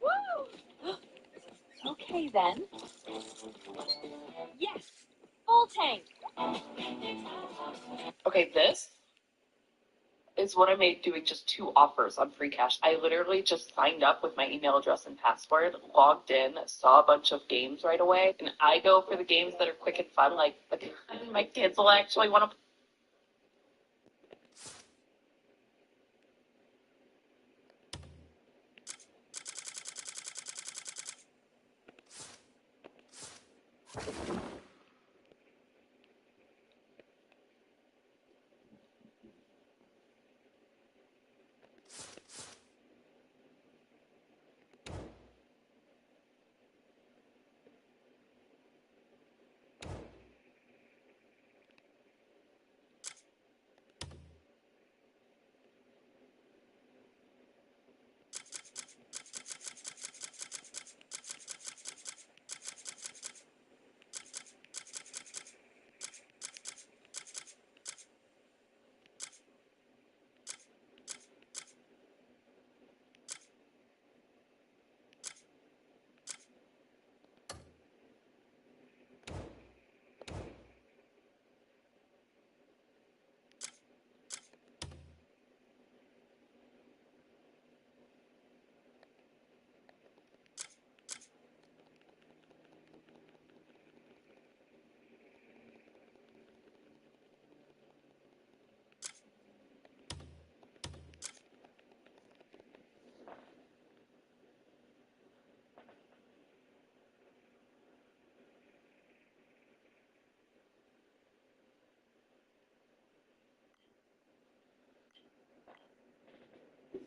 Woo! Okay then. Yes! Full tank! Okay, this is what I made doing just 2 offers on free cash. I literally just signed up with my email address and password, logged in, saw a bunch of games right away, and I go for the games that are quick and fun, like the kind my kids will actually want to.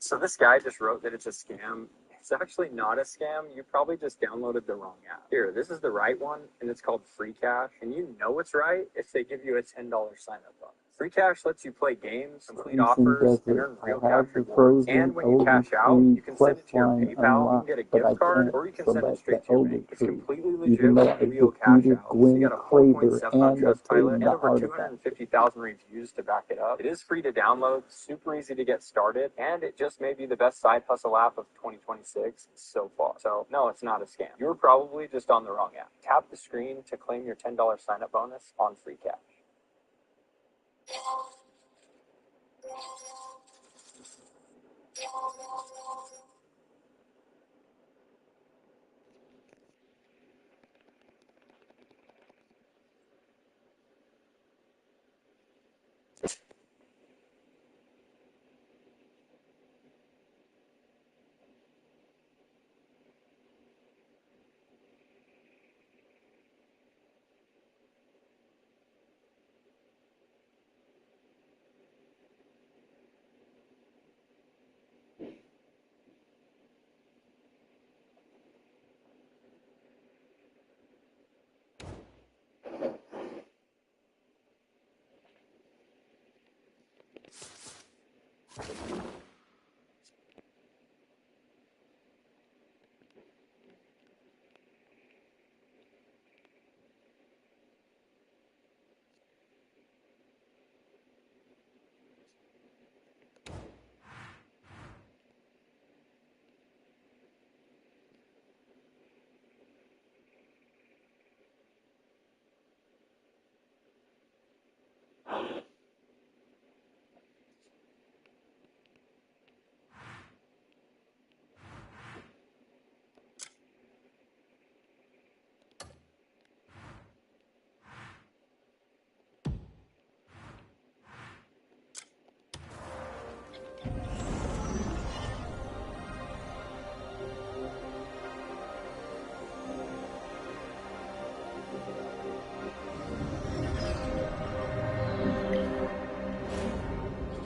So this guy just wrote that it's a scam. It's actually not a scam. You probably just downloaded the wrong app. Here, this is the right one, and it's called Free Cash. And you know it's right if they give you a $10 sign-up bonus. Free Cash lets you play games, complete offers, and earn real cash rewards. And when you cash out, you can send it to your PayPal, you can get a gift card, or you can send it straight to your bank. It's completely legit with real cash out. So you got a 4.7 on Trustpilot and over 250,000 reviews to back it up. It is free to download, super easy to get started, and it just may be the best side hustle app of 2026 so far. So no, it's not a scam. You were probably just on the wrong app. Tap the screen to claim your $10 sign-up bonus on Free Cash.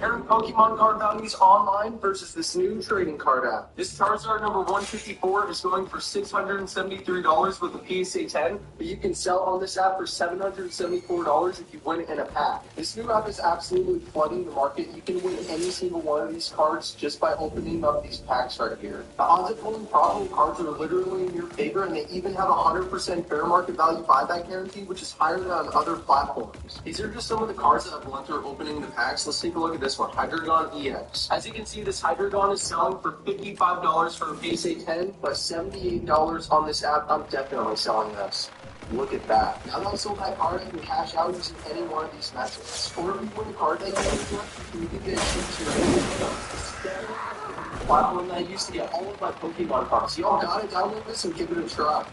Comparing Pokemon card values online versus this new trading card app. This Charizard number 154 is going for $673 with a PSA 10, but you can sell on this app for $774 if you win it in a pack. This new app is absolutely flooding the market. You can win any single one of these cards just by opening up these packs right here. The odds of pulling profitable cards are literally in your favor, and they even have a 100% fair market value buyback guarantee, which is higher than on other platforms. These are just some of the cards that I've won through opening the packs. Let's take a look at this one, Hydreigon EX. As you can see, this Hydreigon is selling for $55 for a PSA 10, but $78 on this app. I'm definitely selling this. Look at that. Now that I've sold that card, I can cash out using any one of these methods. Or if you win a card that you want, you can get it shipped to your platform that I used to get all of my Pokemon cards. Y'all gotta download this and give it a try.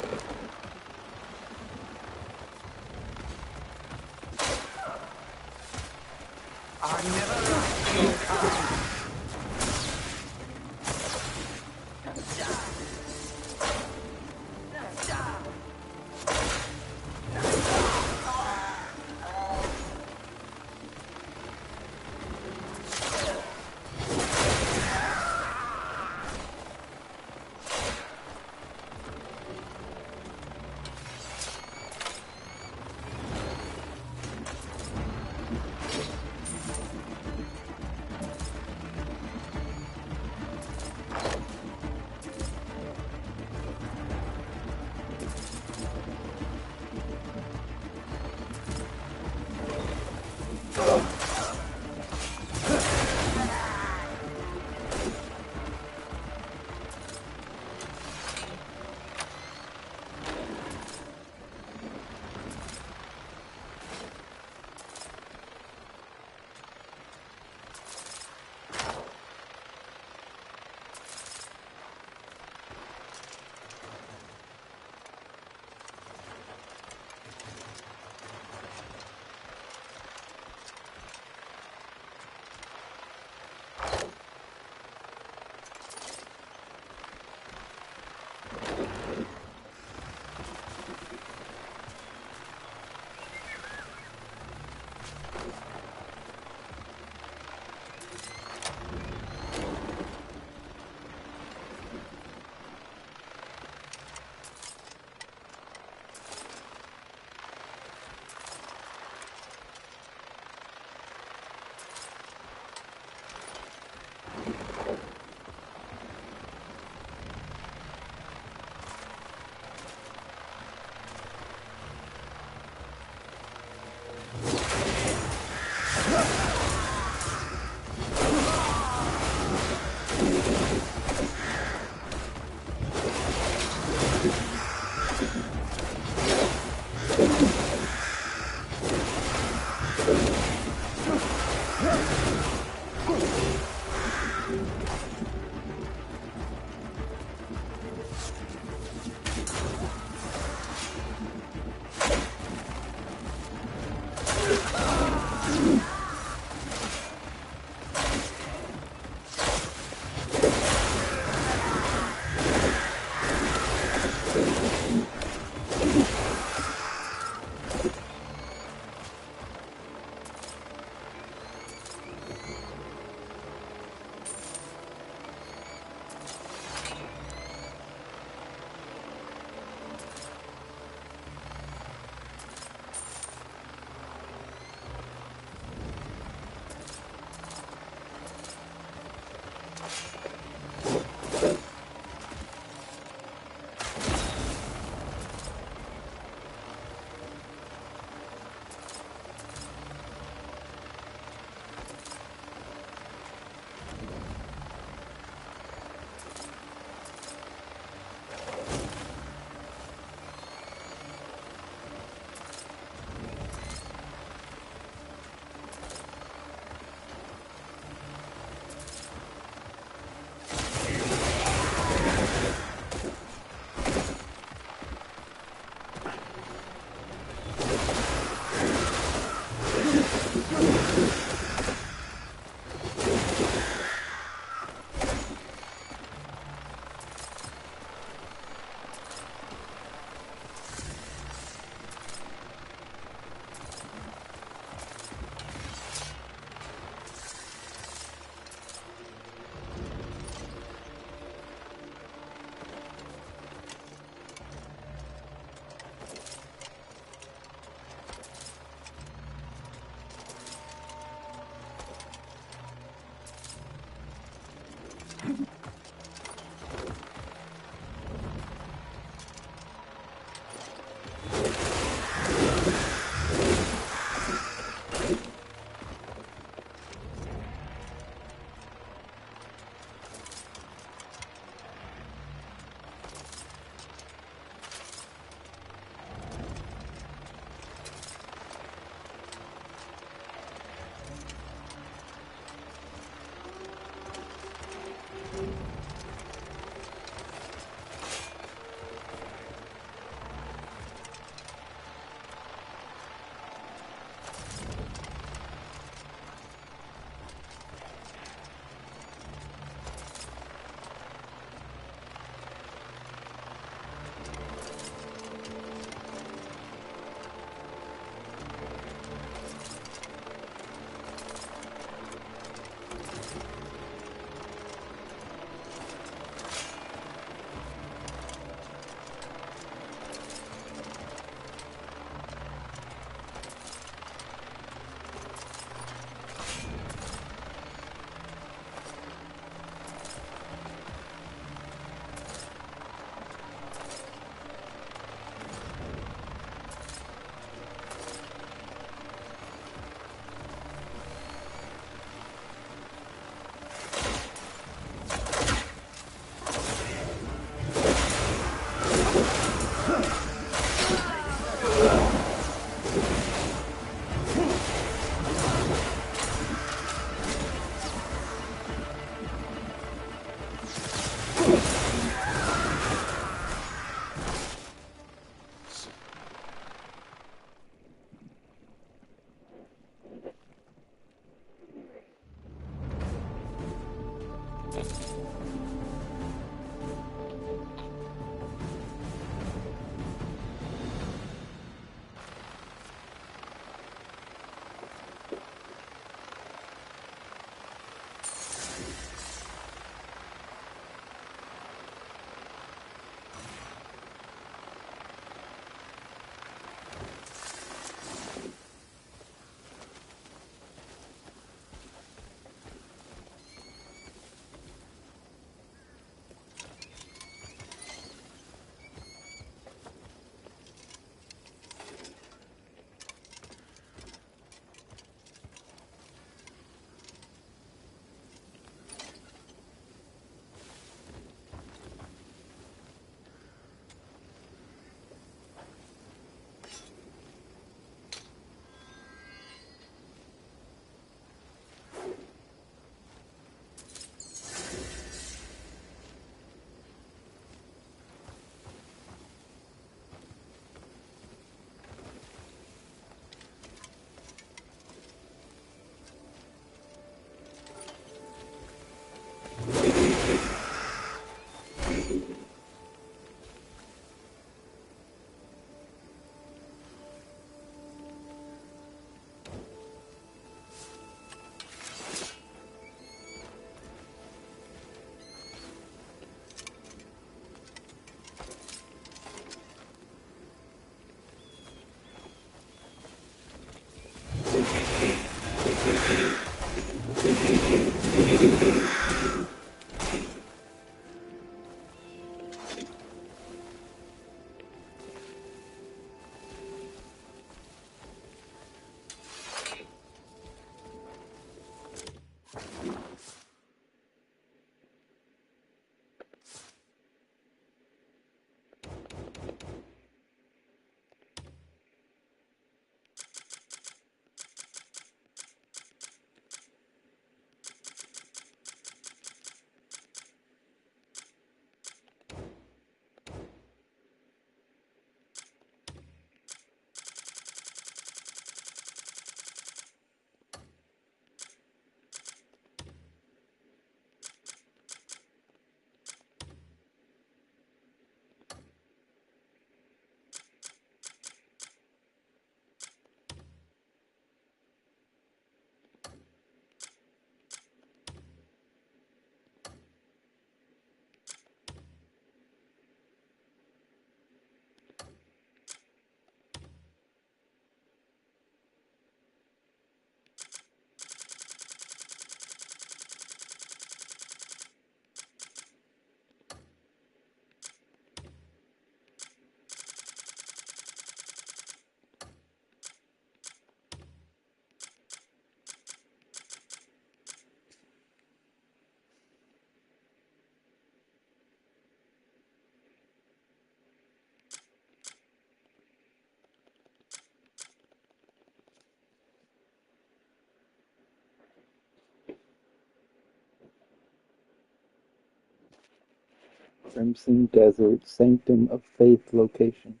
Crimson Desert Sanctum of Faith location.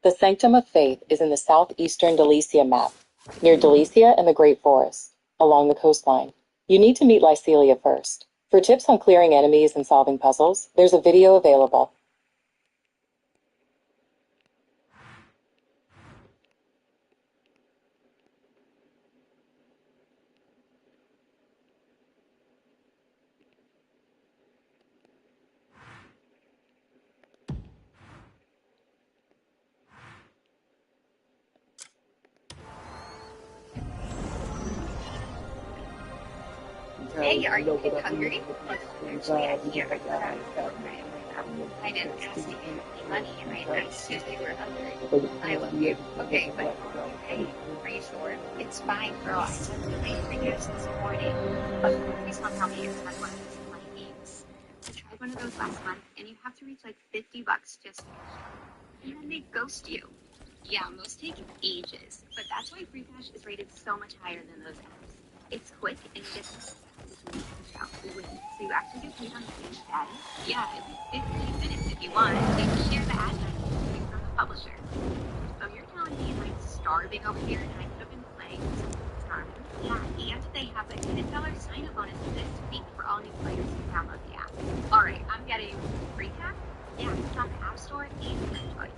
The Sanctum of Faith is in the southeastern Delicia map, near Delicia and the Great Forest, along the coastline. You need to meet Lycelia first. For tips on clearing enemies and solving puzzles, there's a video available. Hey, are you hungry? Actually, I can't recommend I didn't ask you any money, and I asked you if you were hungry. I love you. Okay, but hey, are you sure? It's fine, girl. I took the late for you this morning. But please don't tell me you had one of those money games. I tried one of those last month, and you have to reach like $50 just and then they ghost you. Yeah, most take ages, but that's why Free Cash is rated so much higher than those apps. It's quick and you get So you actually get paid on the same day? Yeah, it's 15 minutes if you want. They share the address from the publisher. So you're telling me I'm starving over here and I could have been playing Starving? Yeah, and they have a $10 sign-up bonus this week for all new players who download the app. Alright, I'm getting free cash? Yeah, it's on the App Store and Android.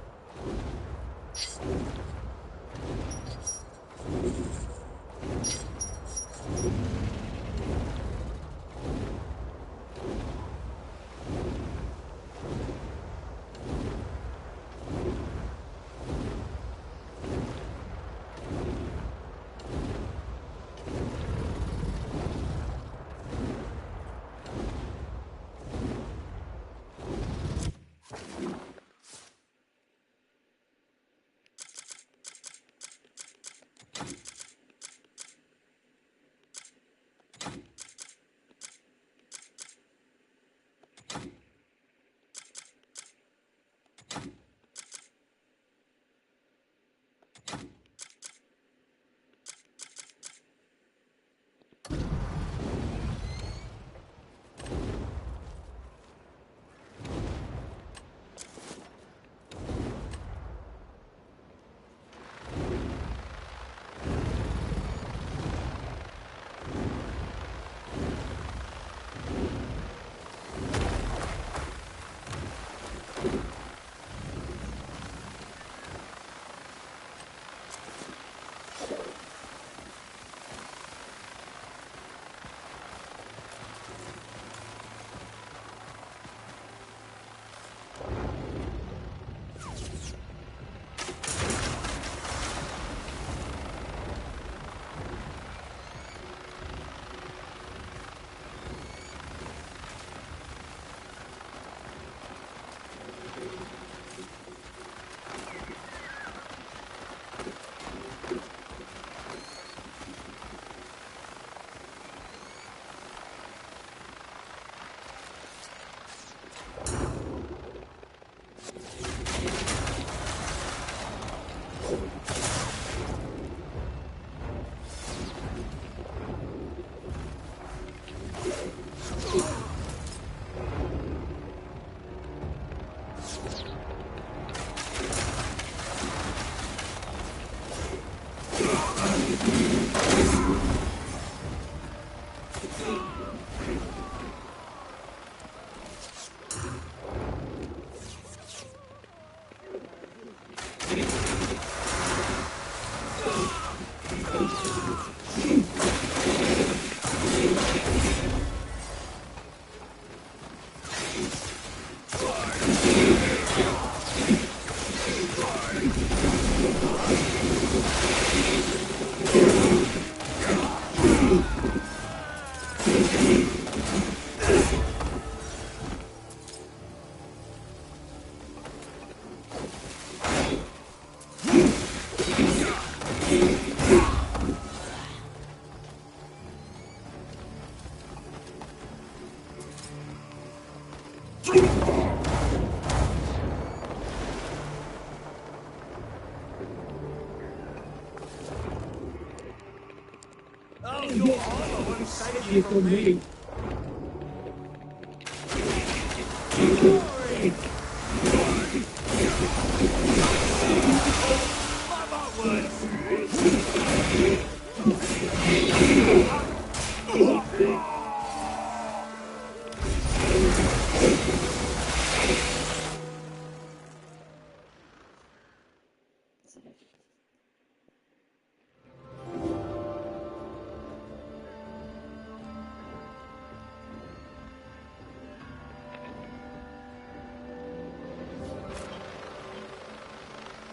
You for me.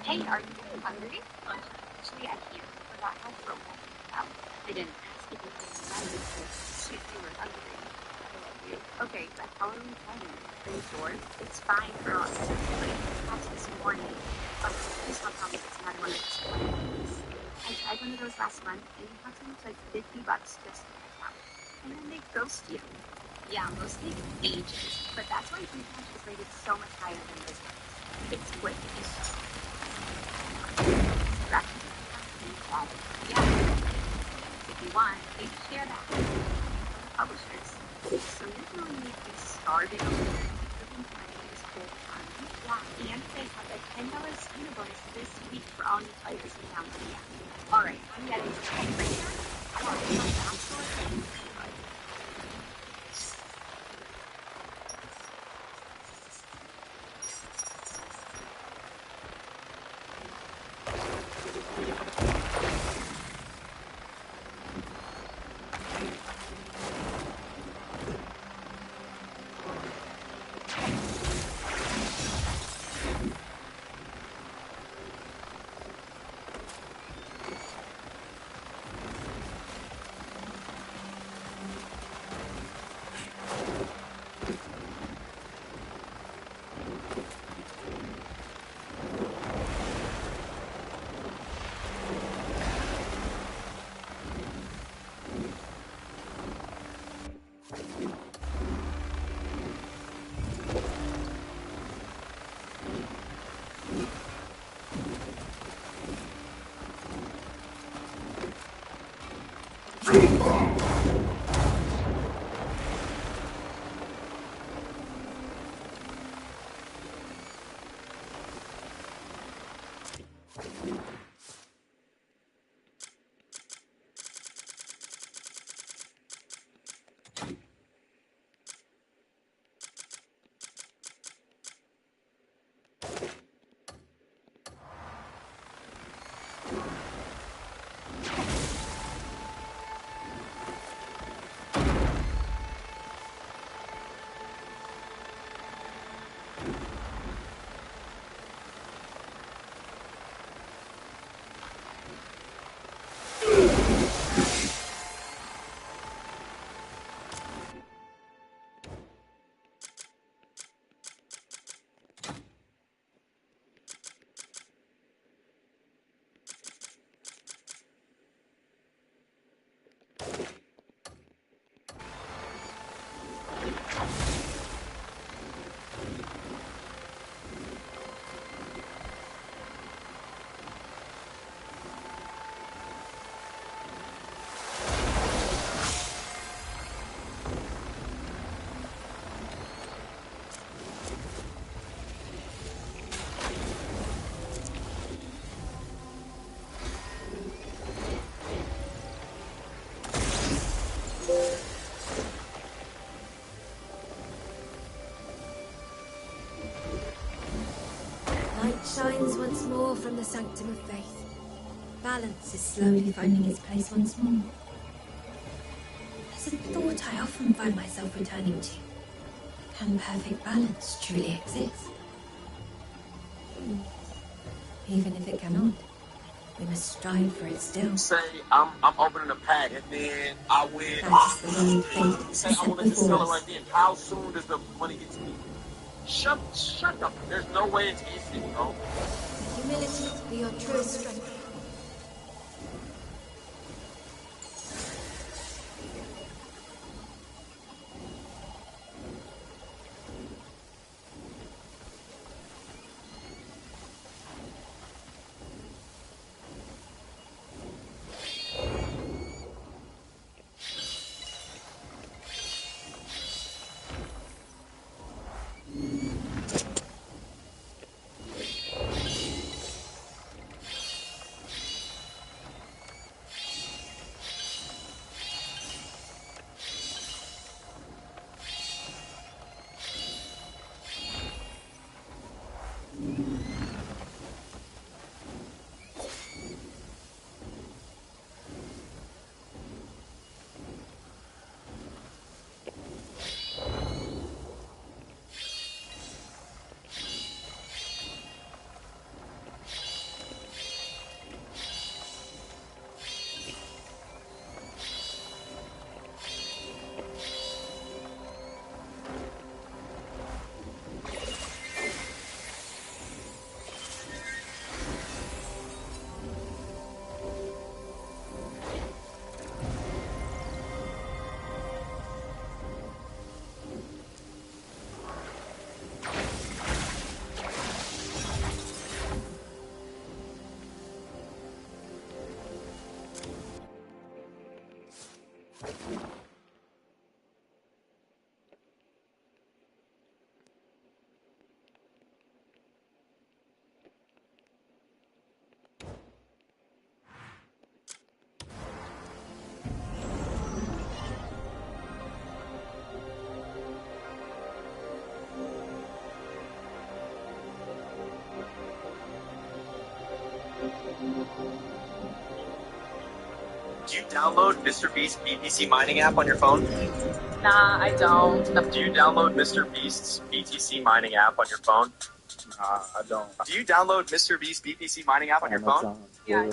Hey, are you really hungry? Actually, I can't. I forgot how broke I felt. I didn't ask if you were hungry. If you were hungry. I love you. Okay, but how are you playing? Are you sure? It's fine, girl. I watched this morning. Oh, please don't tell me it's another one of those plans. I tried one of those last month, and it cost me like $50 just to check out. And then they ghost you. Yeah, mostly ages. But that's why free cash is rated so much higher than business. It's quick. It's yeah. If you want, they share that. publishers. So you're telling me if you started over there, you've been playing this whole time? Yeah, and they have a $10 student bonus this week for all new players who download the app. Alright, I'm getting to the right now. I want to my bachelor. Light shines once more from the sanctum of faith. Balance is slowly finding its place once more. There's a thought I often find myself returning to. Can perfect balance truly exist? Even if it cannot, we must strive for it still. Say I'm opening a pack and then I win. That is the road fate Say has I set want to just sell before it right us. then. How soon does the money get to me? Shut up. There's no way it's easy, bro. Humility be your truest strength. Download Mr. Beast BTC mining app on your phone? Nah, I don't. Do you download Mr. Beast's BTC mining app on your phone? Nah, I don't. Do you download Mr. Beast BTC mining app on your phone? Yeah.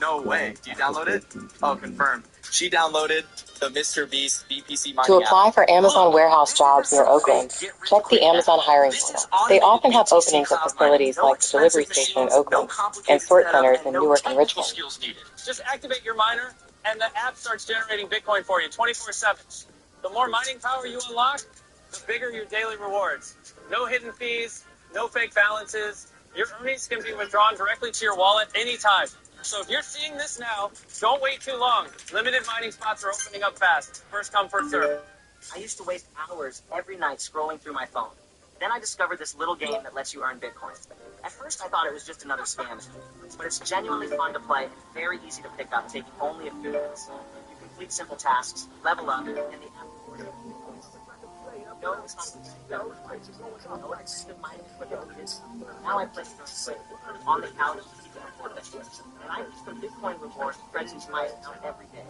No way. Do you download it? Oh, confirmed. She downloaded the Mr. Beast BPC mining To app. apply for Amazon warehouse jobs near Oakland, check the Amazon hiring portal. They often have openings at facilities like the delivery station in Oakland and sort centers in Newark and Richmond. Just activate your miner, and the app starts generating Bitcoin for you 24/7. The more mining power you unlock, the bigger your daily rewards. No hidden fees, no fake balances. Your earnings can be withdrawn directly to your wallet anytime. So if you're seeing this now, don't wait too long. Limited mining spots are opening up fast. First come, first serve. I used to waste hours every night scrolling through my phone. Then I discovered this little game that lets you earn Bitcoin. At first I thought it was just another scam, but it's genuinely fun to play and very easy to pick up, taking only a few minutes. You complete simple tasks, level up, and the app no expensive mining equipment. Now I play on the couch and I use the Bitcoin reward spreads into my account every day.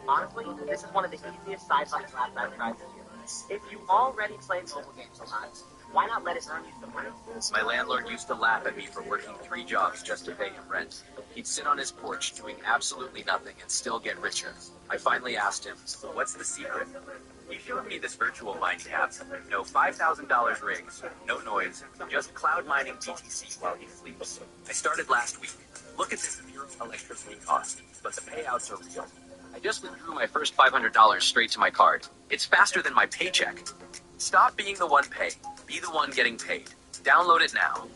Honestly, this is one of the easiest side-by-side apps I've tried this year. If you already play mobile games a lot, why not let it earn you some money? My landlord used to laugh at me for working 3 jobs just to pay him rent. He'd sit on his porch doing absolutely nothing and still get richer. I finally asked him, what's the secret? He showed me this virtual mining app. No $5,000 rigs, no noise, just cloud mining BTC while he sleeps. I started last week. Look at this zero electricity cost, but the payouts are real. I just withdrew my first $500 straight to my card. It's faster than my paycheck. Stop being the one paying. Be the one getting paid. Download it now.